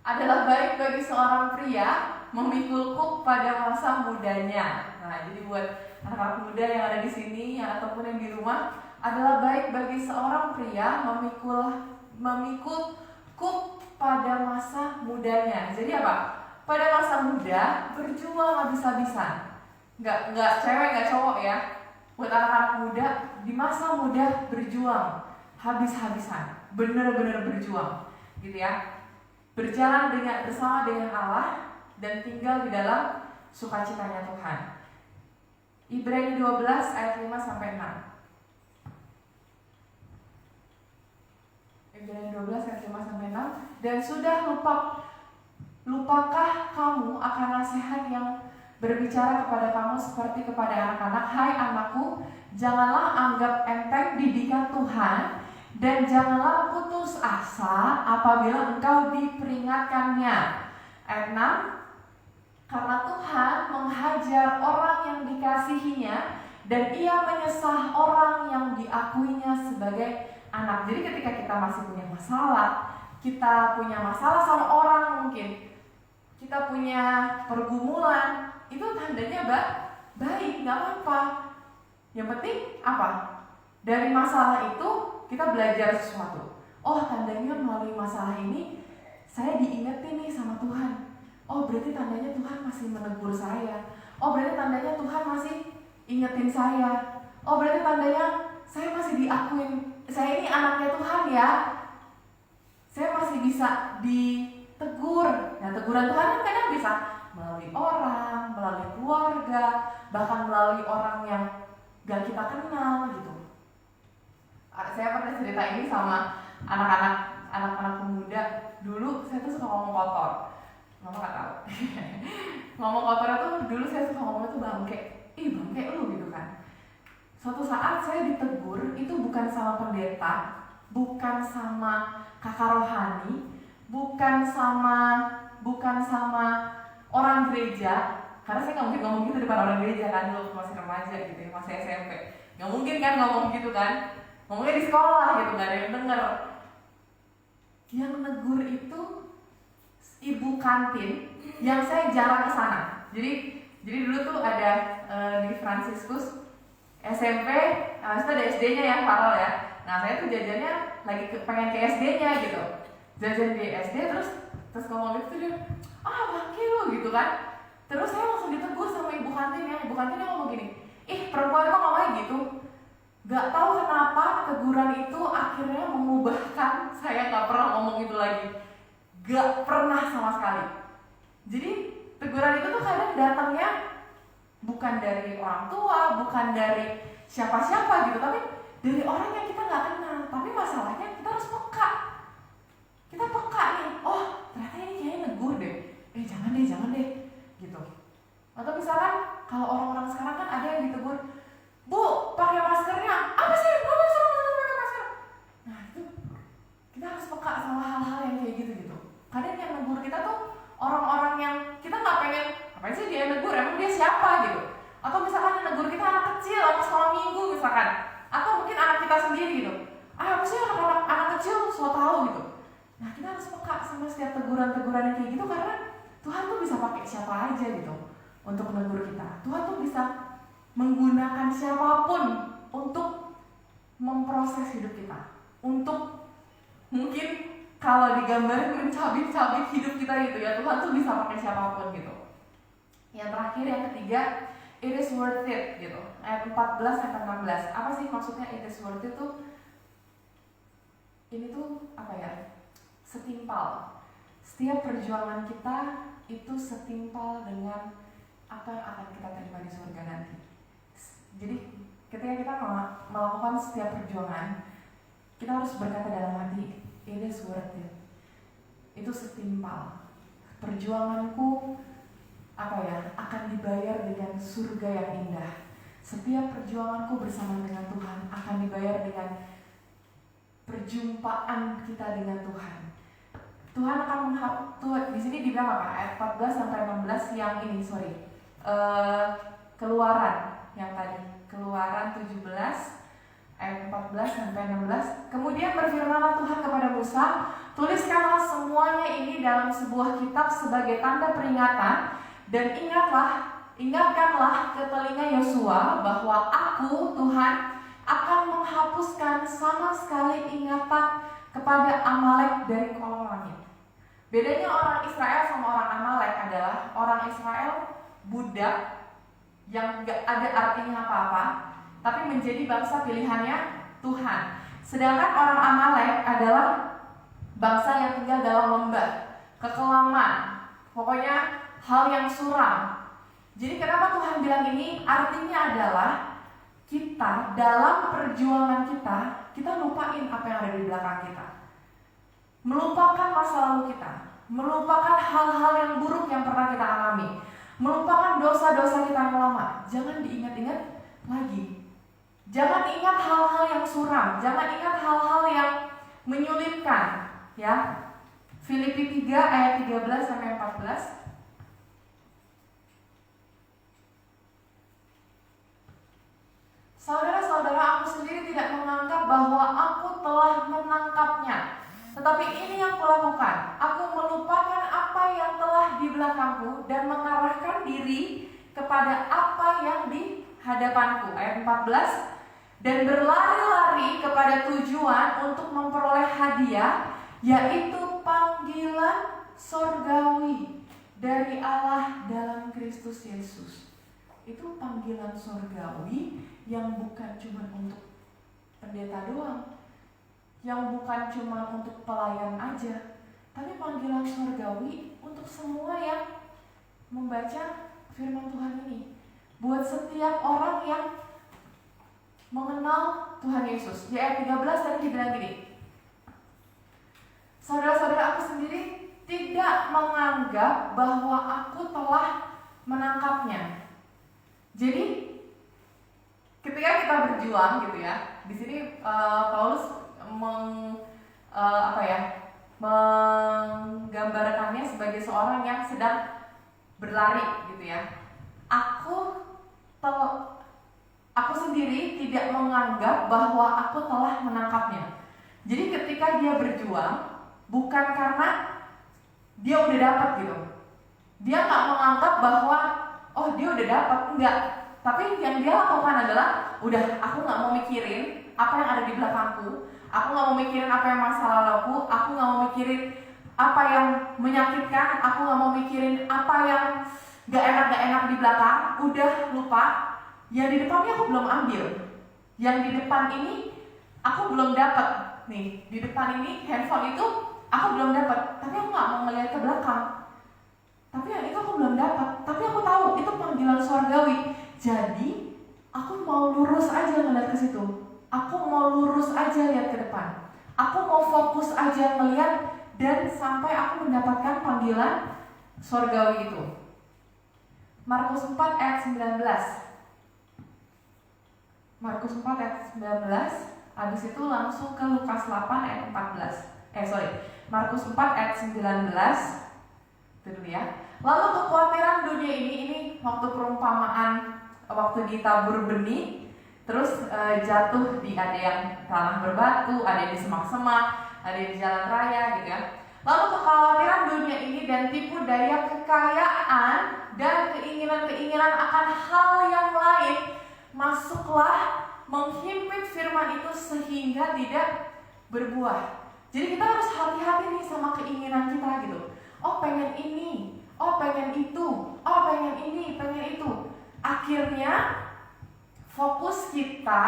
Speaker 4: Adalah baik bagi seorang pria memikul kuk pada masa mudanya. Nah, jadi buat anak-anak muda yang ada di sini ataupun yang di rumah, adalah baik bagi seorang pria memikul kuk pada masa mudanya. Jadi apa? Pada masa muda berjuang habis-habisan. Nggak cewek, nggak cowok ya. Buat anak-anak muda di masa muda berjuang habis-habisan, benar-benar berjuang, gitu ya. Berjalan bersama dengan Allah dan tinggal di dalam sukacitanya Tuhan. Ibrani 12 ayat 5 sampai 6. Ibrani 12 ayat 5 sampai 6. Dan sudah lupakah kamu akan nasihat yang berbicara kepada kamu seperti kepada anak-anak? Hai anakku, janganlah anggap enteng didikan Tuhan, dan janganlah putus asa apabila engkau diperingatkannya. Ayat 6. Karena Tuhan menghajar orang yang dikasihinya dan ia menyesah orang yang diakuinya sebagai anak. Jadi ketika kita masih punya masalah, kita punya masalah sama orang mungkin, kita punya pergumulan, itu tandanya baik, nggak apa-apa. Yang penting apa? Dari masalah itu kita belajar sesuatu. Oh, tandanya melalui masalah ini saya diingetin nih sama Tuhan. Oh, berarti tandanya Tuhan masih menegur saya. Oh, berarti tandanya Tuhan masih ingetin saya. Oh, berarti tandanya saya masih diakuin, saya ini anaknya Tuhan ya. Saya masih bisa ditegur. Nah, teguran Tuhan kan kadang bisa melalui orang, melalui keluarga, bahkan melalui orang yang gak kita kenal gitu. Saya pernah cerita ini sama anak-anak pemuda. Dulu saya tuh suka ngomong kotor. Mama gak tahu. Ngomong kotor itu dulu saya suka ngomong itu bangke. Bangke lu gitu kan. Suatu saat saya ditegur, itu bukan sama pendeta, bukan sama kakak rohani, bukan sama orang gereja. Karena saya nggak mungkin ngomong gitu depan orang gereja kan, dulu masih remaja gitu ya, masih SMP. Nggak mungkin kan ngomong gitu kan. Ngomongnya di sekolah gitu, nggak ada yang denger. Yang menegur itu ibu kantin yang saya jarang ke sana. Jadi dulu tuh ada di Fransiskus SMP, habis itu ada SD-nya ya, Farol ya. Nah, saya tuh jajannya lagi pengen ke SD-nya gitu. Jajan di SD terus ngomong gitu dia, bangke lu gitu kan. Terus saya langsung ditegur sama ibu kantinnya. Ibu kantinnya ngomong gini, perempuan kok ngomongnya gitu. Gak tahu kenapa teguran itu akhirnya mengubahkan saya gak pernah ngomong itu lagi. Gak pernah sama sekali. Jadi teguran itu tuh kadang datangnya bukan dari orang tua, bukan dari siapa-siapa gitu, tapi dari orang yang kita gak kenal. Tapi masalahnya kita harus peka. Kita peka nih, oh ternyata ini kayaknya negur deh. Jangan deh gitu. Atau misalkan kalau orang-orang sekarang kan ada yang ditegur, Bu, pakai maskernya. Apa sih? Gak bisa pakai masker. Nah itu kita harus peka sama hal-hal yang kayak gitu. Kadang yang negur kita tuh orang-orang yang kita nggak pengen, ngapain sih dia negur? Emang dia siapa gitu? Atau misalkan yang negur kita anak kecil, anak sekolah minggu misalkan, atau mungkin anak kita sendiri gitu. Apa sih anak kecil so tahu gitu. Nah kita harus peka sama setiap teguran-teguran yang kayak gitu, karena Tuhan tuh bisa pakai siapa aja gitu untuk menegur kita. Tuhan tuh bisa menggunakan siapapun untuk memproses hidup kita, untuk mungkin kalau digambarin mencabik-cabik hidup kita gitu ya. Tuhan tuh bisa pakai siapapun gitu. Yang terakhir, yang ketiga, it is worth it gitu. Ayat 14 sampai 16. Apa sih maksudnya it is worth it tuh? Ini tuh apa ya? Setimpal. Setiap perjuangan kita itu setimpal dengan apa yang akan kita terima di surga nanti. Jadi ketika kita melakukan setiap perjuangan, kita harus berkata dalam hati, it is worth it. Itu setimpal. Perjuanganku akan dibayar dengan surga yang indah. Setiap perjuanganku bersama dengan Tuhan akan dibayar dengan perjumpaan kita dengan Tuhan. Tuhan akan di sini dibilang apa? Ayat 14 sampai 16 yang ini, Keluaran yang tadi, Keluaran 17 ayat 14 sampai 16. Kemudian berfirmanlah Tuhan kepada Musa, tuliskanlah semuanya ini dalam sebuah kitab sebagai tanda peringatan, dan ingatkanlah ke telinga Yosua bahwa Aku, Tuhan, akan menghapuskan sama sekali ingatan kepada Amalek dari kolong langit. Bedanya orang Israel sama orang Amalek adalah orang Israel budak yang gak ada artinya apa-apa, tapi menjadi bangsa pilihannya Tuhan. Sedangkan orang Amalek adalah bangsa yang tinggal dalam lembah, kekelaman, pokoknya hal yang suram. Jadi kenapa Tuhan bilang ini? Artinya adalah kita dalam perjuangan kita lupain apa yang ada di belakang kita, melupakan masa lalu kita, melupakan hal-hal yang buruk yang pernah kita alami, melupakan dosa-dosa kita yang lama. Jangan diingat-ingat lagi. Jangan ingat hal-hal yang suram, jangan ingat hal-hal yang menyulitkan, ya. Filipi 3 ayat 13 sampai 14. Saudara-saudara, aku sendiri tidak menganggap bahwa aku telah menangkapnya. Tetapi ini yang kulakukan. Aku melupakan apa yang telah di belakangku dan mengarahkan diri kepada apa yang di hadapanku. Ayat 14. Dan berlari-lari kepada tujuan untuk memperoleh hadiah, yaitu panggilan sorgawi dari Allah dalam Kristus Yesus. Itu panggilan sorgawi yang bukan cuma untuk pendeta doang, yang bukan cuma untuk pelayan aja, tapi panggilan sorgawi untuk semua yang membaca firman Tuhan ini. Buat setiap orang yang mengenal Tuhan Yesus. Di ayat 13 tadi dibilang gini, saudara-saudara, aku sendiri tidak menganggap bahwa aku telah menangkapnya. Jadi ketika kita berjuang gitu ya, di sini Paulus menggambarkannya sebagai seorang yang sedang berlari gitu ya. Aku sendiri tidak menganggap bahwa aku telah menangkapnya. Jadi ketika dia berjuang, bukan karena dia udah dapat gitu. Dia nggak menganggap bahwa oh dia udah dapat, enggak. Tapi yang dia lakukan adalah udah, aku nggak mau mikirin apa yang ada di belakangku, aku nggak mau mikirin apa yang masa laluku, aku nggak mau mikirin apa yang menyakitkan, aku nggak mau mikirin apa yang gak enak di belakang. Udah lupa. Yang di depannya aku belum ambil, yang di depan ini aku belum dapat. Nih di depan ini handphone itu aku belum dapat, tapi aku nggak mau ngeliat ke belakang. Tapi yang itu aku belum dapat, tapi aku tahu itu panggilan surgawi. Jadi aku mau lurus aja ngeliat ke situ. Aku mau lurus aja lihat ke depan. Aku mau fokus aja ngeliat dan sampai aku mendapatkan panggilan surgawi itu. Markus 4 ayat 19. Markus 4 ayat 19. Habis itu langsung ke Lukas 8 ayat 14. Markus 4 ayat 19. Itu dulu ya. Lalu kekhawatiran dunia ini waktu perumpamaan, waktu ditabur benih, terus jatuh di, ada yang tanah berbatu, ada yang di semak-semak, ada yang di jalan raya gitu ya. Lalu kekhawatiran dunia ini dan tipu daya kekayaan dan keinginan-keinginan akan hal yang lain masuklah menghimpit firman itu sehingga tidak berbuah. Jadi kita harus hati-hati nih sama keinginan kita gitu. Oh pengen ini, oh pengen itu, oh pengen ini, pengen itu. Akhirnya fokus kita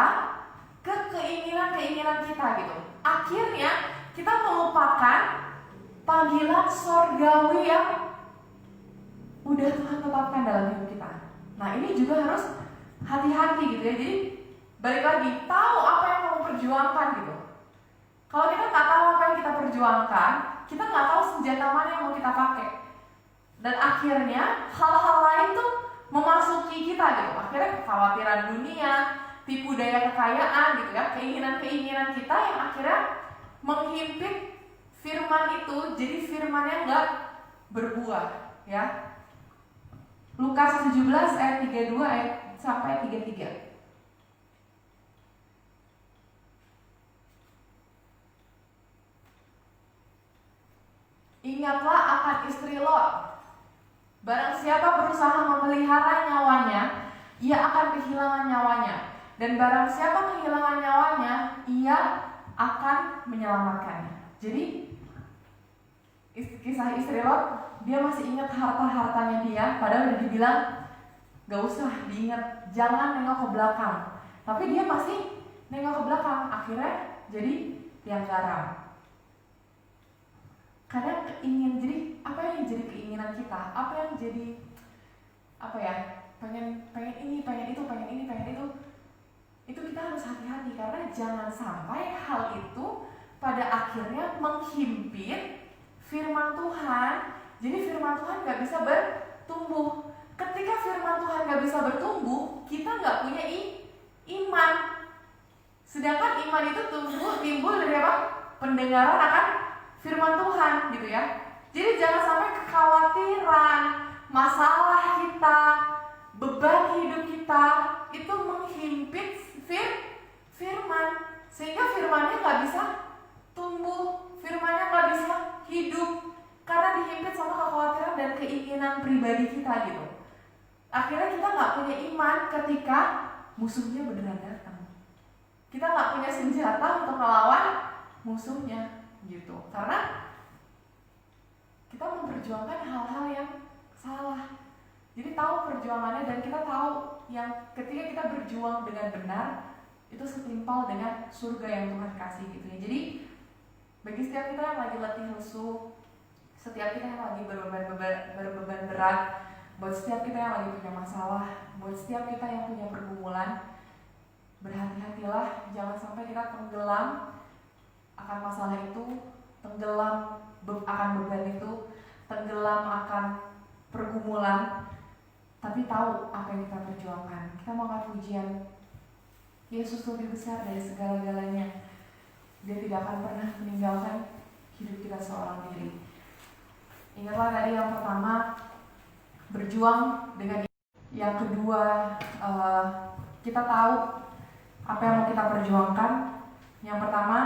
Speaker 4: ke keinginan-keinginan kita gitu. Akhirnya kita melupakan panggilan sorgawi yang udah Tuhan tetapkan dalam hidup kita. Nah ini juga harus hati-hati gitu ya. Jadi balik lagi, tahu apa yang mau perjuangkan gitu. Kalau kita nggak tahu apa yang kita perjuangkan, kita nggak tahu senjata mana yang mau kita pakai. Dan akhirnya hal-hal lain tuh memasuki kita gitu. Akhirnya kekhawatiran dunia, tipu daya kekayaan gitu ya, keinginan-keinginan kita yang akhirnya menghimpit firman itu, jadi firmannya nggak berbuah ya. Lukas 17 ayat 32 ayat sampai 33. Ingatlah akan istri Lot. Barang siapa berusaha memelihara nyawanya, ia akan kehilangan nyawanya. Dan barang siapa kehilangan nyawanya, ia akan menyelamatkannya. Jadi kisah istri Lot, dia masih ingat harta-hartanya dia, padahal udah dibilang gak usah diingat, jangan nengok ke belakang. Tapi dia masih nengok ke belakang, akhirnya jadi tiang garam. Kadang jadi apa yang jadi keinginan kita, apa yang jadi pengen ini, pengen itu, itu kita harus hati-hati karena jangan sampai hal itu pada akhirnya menghimpit firman Tuhan. Jadi firman Tuhan gak bisa bertumbuh. Ketika firman Tuhan gak bisa bertumbuh, kita gak punya iman. Sedangkan iman itu timbul dari apa? Pendengaran akan firman Tuhan gitu ya. Jadi jangan sampai kekhawatiran, masalah kita, beban hidup kita itu menghimpit firman-Nya nggak bisa tumbuh, firman-Nya nggak bisa hidup karena dihimpit sama kekhawatiran dan keinginan pribadi kita gitu. Akhirnya kita nggak punya iman ketika musuhnya beneran datang. Kita nggak punya senjata untuk melawan musuhnya gitu, karena kita memperjuangkan hal-hal yang salah. Jadi tahu perjuangannya dan kita tahu yang ketika kita berjuang dengan benar itu setimpal dengan surga yang Tuhan kasih gitu ya. Jadi bagi setiap kita yang lagi letih lesu, setiap kita yang lagi berbeban berat, buat setiap kita yang lagi punya masalah, buat setiap kita yang punya pergumulan, berhati-hatilah jangan sampai kita tenggelam akan masalah itu, tenggelam akan beban itu, tenggelam akan pergumulan, tapi tahu apa yang kita perjuangkan. Kita mau angkat pujian. Yesus lebih besar dari segala-galanya. Dia tidak akan pernah meninggalkan hidup kita seorang diri. Ingatlah tadi yang pertama, berjuang dengan. Yang kedua, kita tahu apa yang mau kita perjuangkan. Yang pertama,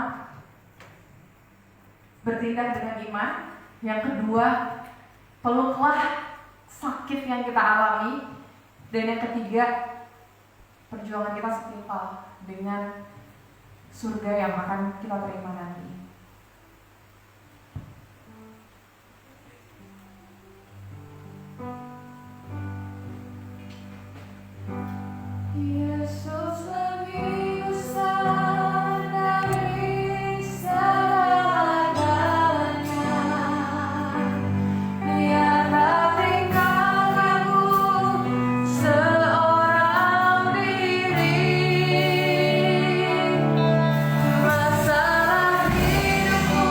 Speaker 4: bertindak dengan iman. Yang kedua, peluklah sakit yang kita alami. Dan yang ketiga, perjuangan kita setimpal dengan surga yang akan kita terima nanti. Yesus lebih besar dari segala-galanya. Dia tak tinggalkan seorang diri. Masalah hidupku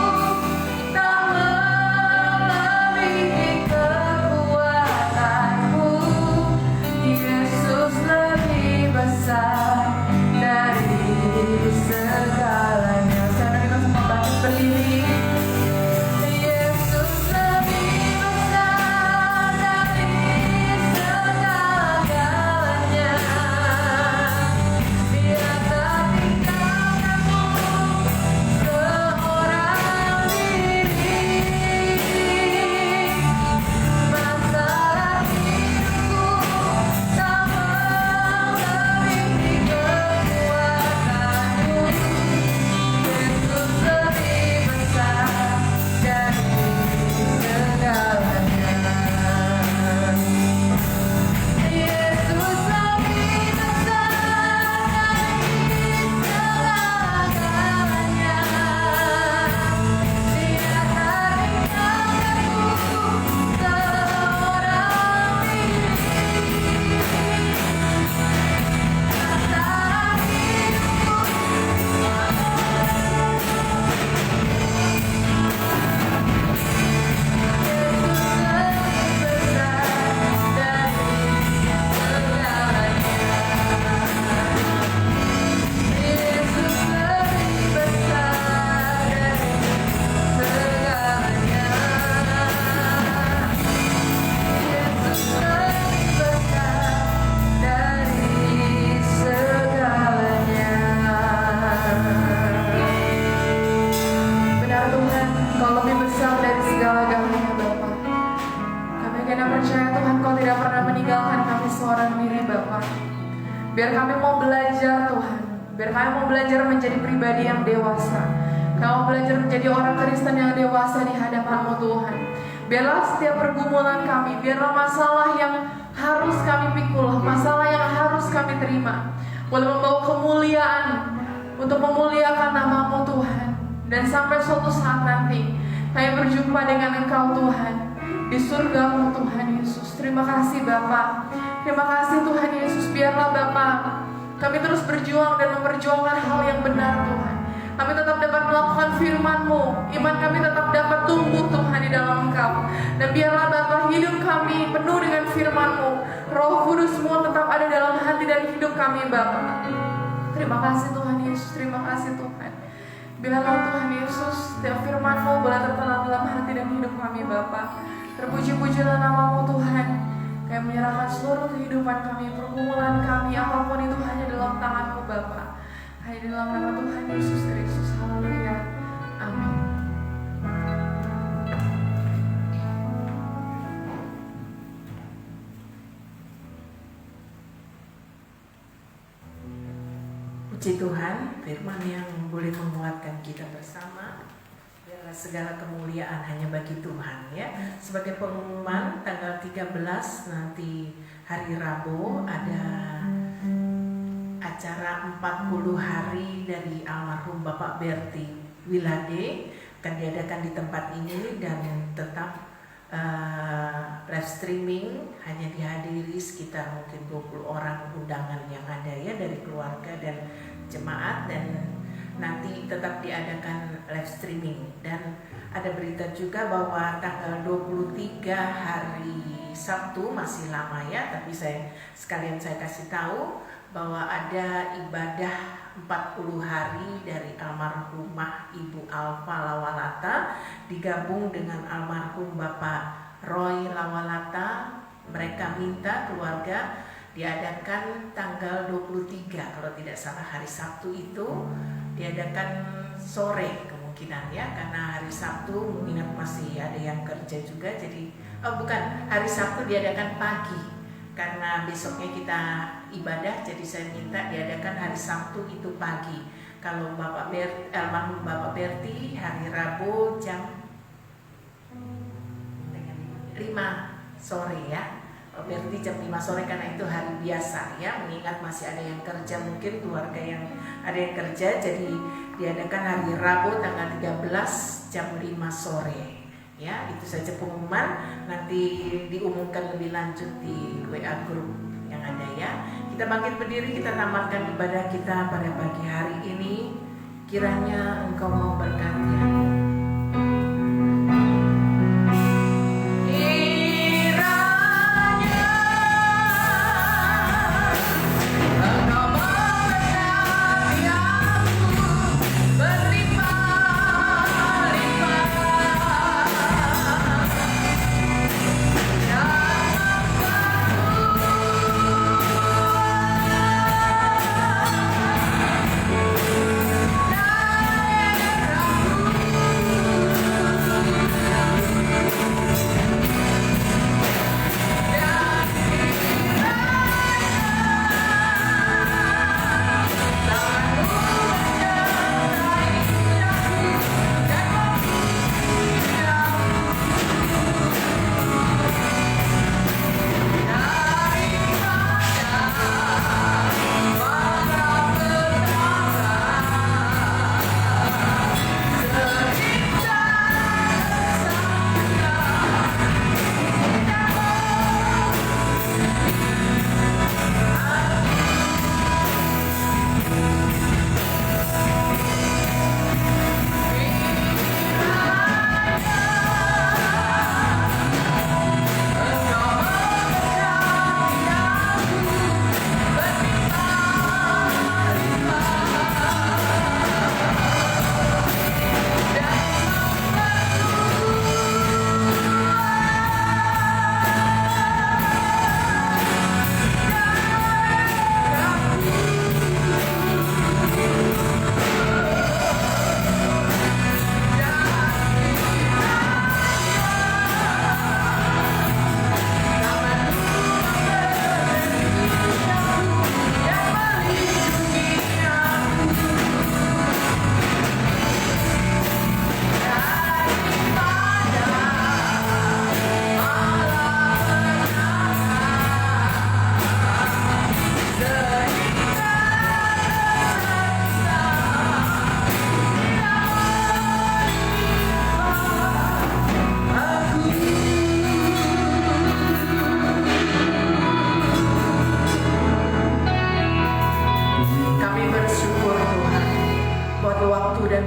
Speaker 4: tak melebihi kekuatanku. Yesus lebih besar dari segalanya. Sekarang kita semua bangkit berdiri. Yesus lebih besar dari segala-galanya. Dia tak tinggalkanmu seorang diri. Masalah hidupku tak melebihi kekuatanmu. Yesus lebih besar dari segalanya. Yesus lebih besar dari segala-galanya. Dia tak tinggalkanmu seorang diri. Masalah hidupku benar Tuhan, Kau lebih besar dari segala-galanya Bapa. Kami kena percaya Tuhan, Kau tidak pernah meninggalkan kami seorang diri Bapa. Biar kami mau belajar Tuhan, biar kami mau belajar menjadi pribadi yang dewasa. Kami mau belajar menjadi orang Kristen yang dewasa di hadapan-Mu Tuhan. Biarlah setiap pergumulan kami, biarlah masalah yang harus kami pikul, masalah yang harus kami terima, boleh membawa kemuliaan untuk memuliakan nama-Mu Tuhan. Dan sampai suatu saat nanti kami berjumpa dengan Engkau Tuhan di surga-Mu Tuhan Yesus. Terima kasih Bapa. Terima kasih Tuhan Yesus. Biarlah Bapa kami terus berjuang dan memperjuangkan hal yang benar Tuhan. Kami tetap dapat melakukan firman-Mu. Iman kami tetap dapat tumbuh Tuhan di dalam Engkau. Dan biarlah Bapa hidup kami penuh dengan firman-Mu. Roh Kudus-Mu tetap ada dalam hati dan hidup kami Bapa. Terima kasih Tuhan Yesus. Terima kasih Tuhan. Biarlah Tuhan Yesus, setiap firman-Mu boleh tertanam dalam hati dan hidup kami Bapa. Terpuji-pujilah nama-Mu Tuhan. Kami menyerahkan seluruh kehidupan kami, pergumulan kami, apapun itu hanya dalam tangan-Mu Bapa. Hanya dalam nama Tuhan Yesus Kristus. Haleluya. Amin.
Speaker 5: Puji Tuhan, firman yang boleh menguatkan kita bersama adalah segala kemuliaan hanya bagi Tuhan, ya. Sebagai pengumuman, tanggal 13 nanti hari Rabu ada acara 40 hari dari almarhum Bapak Berti Wilade, akan diadakan di tempat ini dan tetap live streaming, hanya dihadiri sekitar mungkin 20 orang undangan yang ada, ya, dari keluarga dan jemaat, dan nanti tetap diadakan live streaming. Dan ada berita juga bahwa tanggal 23 hari Sabtu, masih lama, ya, tapi saya kasih tahu bahwa ada ibadah 40 hari dari almarhumah Ibu Alfa Lawalata digabung dengan almarhum Bapak Roy Lawalata. Mereka minta keluarga diadakan tanggal 23, kalau tidak salah hari Sabtu itu diadakan sore kemungkinan, ya, karena hari Sabtu mengingat masih ada yang kerja juga, jadi hari Sabtu diadakan pagi karena besoknya kita ibadah, jadi saya minta diadakan hari Sabtu itu pagi. Kalau almarhum Bapak Berti hari Rabu jam 5 sore, ya. Berti jam 5 sore karena itu hari biasa, ya, mengingat masih ada yang kerja, mungkin keluarga yang ada yang kerja, jadi diadakan hari Rabu tanggal 13 jam 5 sore. Ya, itu saja pengumuman, nanti diumumkan lebih lanjut di WA group yang ada, ya. Kita bangkit berdiri, kita tamatkan ibadah kita pada pagi hari ini. Kiranya Engkau mau berkati hati.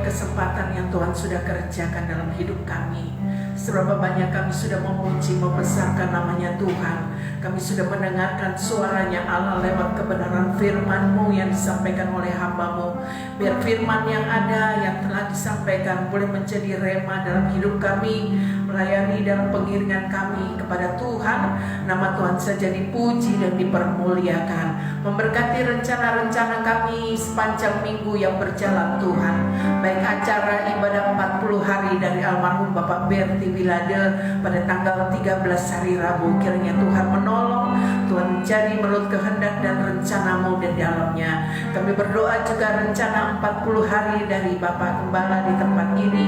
Speaker 5: Kesempatan yang Tuhan sudah kerjakan dalam hidup kami. Seberapa banyak kami sudah memuji, membesarkan namanya Tuhan. Kami sudah mendengarkan suaranya Allah lewat kebenaran firman-Mu yang disampaikan oleh hamba-Mu. Biar firman yang ada, yang telah disampaikan boleh menjadi rema dalam hidup kami, melayani dalam pengiringan kami kepada Tuhan. Nama Tuhan saja dipuji dan dipermuliakan. Memberkati rencana-rencana kami sepanjang minggu yang berjalan Tuhan. Baik acara ibadah 40 hari dari almarhum Bapak Berti Wilade pada tanggal 13 hari Rabu, kiranya Tuhan menolong, Tuhan jadi menurut kehendak dan rencana-Mu di dalamnya. Kami berdoa juga rencana 40 hari dari Bapak Gembala di tempat ini,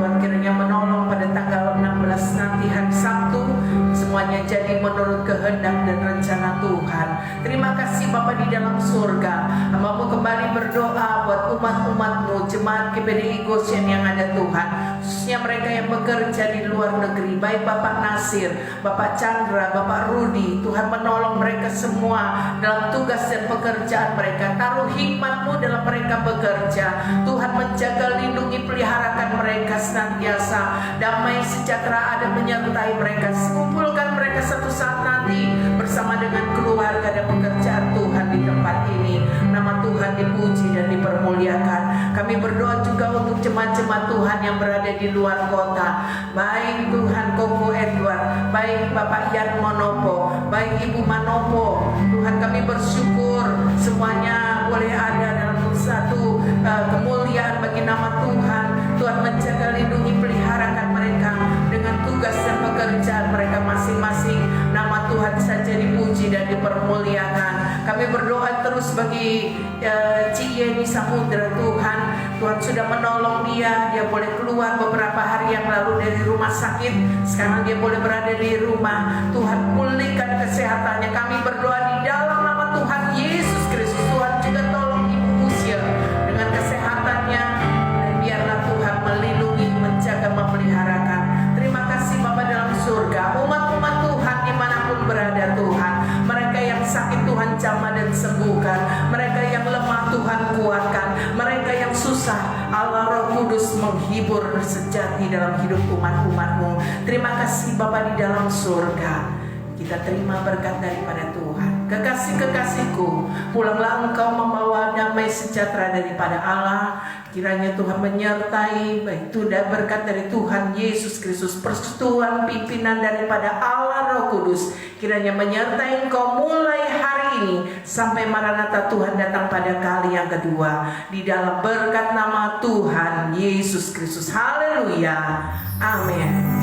Speaker 5: Tuhan kiranya menolong pada tanggal 16 nanti hari Sabtu, semuanya jadi menurut kehendak dan rencana Tuhan. Terima kasih Bapa di dalam surga. Hamba-Mu kembali berdoa buat umat-umat-Mu, jemaat GPDI Goshen yang ada Tuhan, khususnya mereka yang bekerja di luar negeri, baik Bapak Nasir, Bapak Chandra, Bapak Rudi. Tuhan menolong mereka semua dalam tugas dan pekerjaan mereka. Taruh hikmat-Mu dalam mereka bekerja. Tuhan menjaga, lindungi, peliharakan mereka senantiasa. Damai sejahtera ada menyertai mereka. Kumpulkan mereka satu saat nanti bersama dengan keluarga dan pekerjaan Tuhan di tempat ini. Nama Tuhan dipuji dan dipermuliakan. Kami berdoa juga untuk jemaat-jemaat Tuhan yang berada di luar kota, baik Tuhan Koko Edward, baik Bapak Yan Monopo, baik Ibu Manopo. Tuhan kami bersyukur semuanya boleh ada dalam satu kemuliaan bagi nama Tuhan. Tuhan menjaga, lindungi, peliharakan mereka dengan tugas dan pekerjaan mereka masing-masing. Nama Tuhan saja dipuji dan dipermuliakan. Kami berdoa terus bagi Cik Yeni Samudra Tuhan. Tuhan sudah menolong dia boleh keluar beberapa hari yang lalu dari rumah sakit. Sekarang dia boleh berada di rumah. Tuhan pulihkan kesehatannya. Kami berdoa di dalam nama Tuhan Yesus Kristus. Tuhan juga tolong Ibu Usia dengan kesehatannya, dan biarlah Tuhan melindungi, menjaga, memeliharakan. Terima kasih Bapa dalam surga. Umat-umat Tuhan dimanapun berada Tuhan, mereka yang sakit Tuhan jamah dan sembuhkan, mereka yang lemah Tuhan kuatkan, mereka yang susah Allah Roh Kudus menghibur sejati dalam hidup umat-umat-Mu. Terima kasih Bapa di dalam surga. Kita terima berkat daripada Tuhan. Kekasih-kekasihku, pulanglah engkau membawa damai sejahtera daripada Allah. Kiranya Tuhan menyertai, baik itu berkat dari Tuhan Yesus Kristus, persetujuan pimpinan daripada Allah Roh Kudus. Kiranya menyertai engkau mulai hari ini sampai Maranatha Tuhan datang pada kali yang kedua. Di dalam berkat nama Tuhan Yesus Kristus. Haleluya. Amin.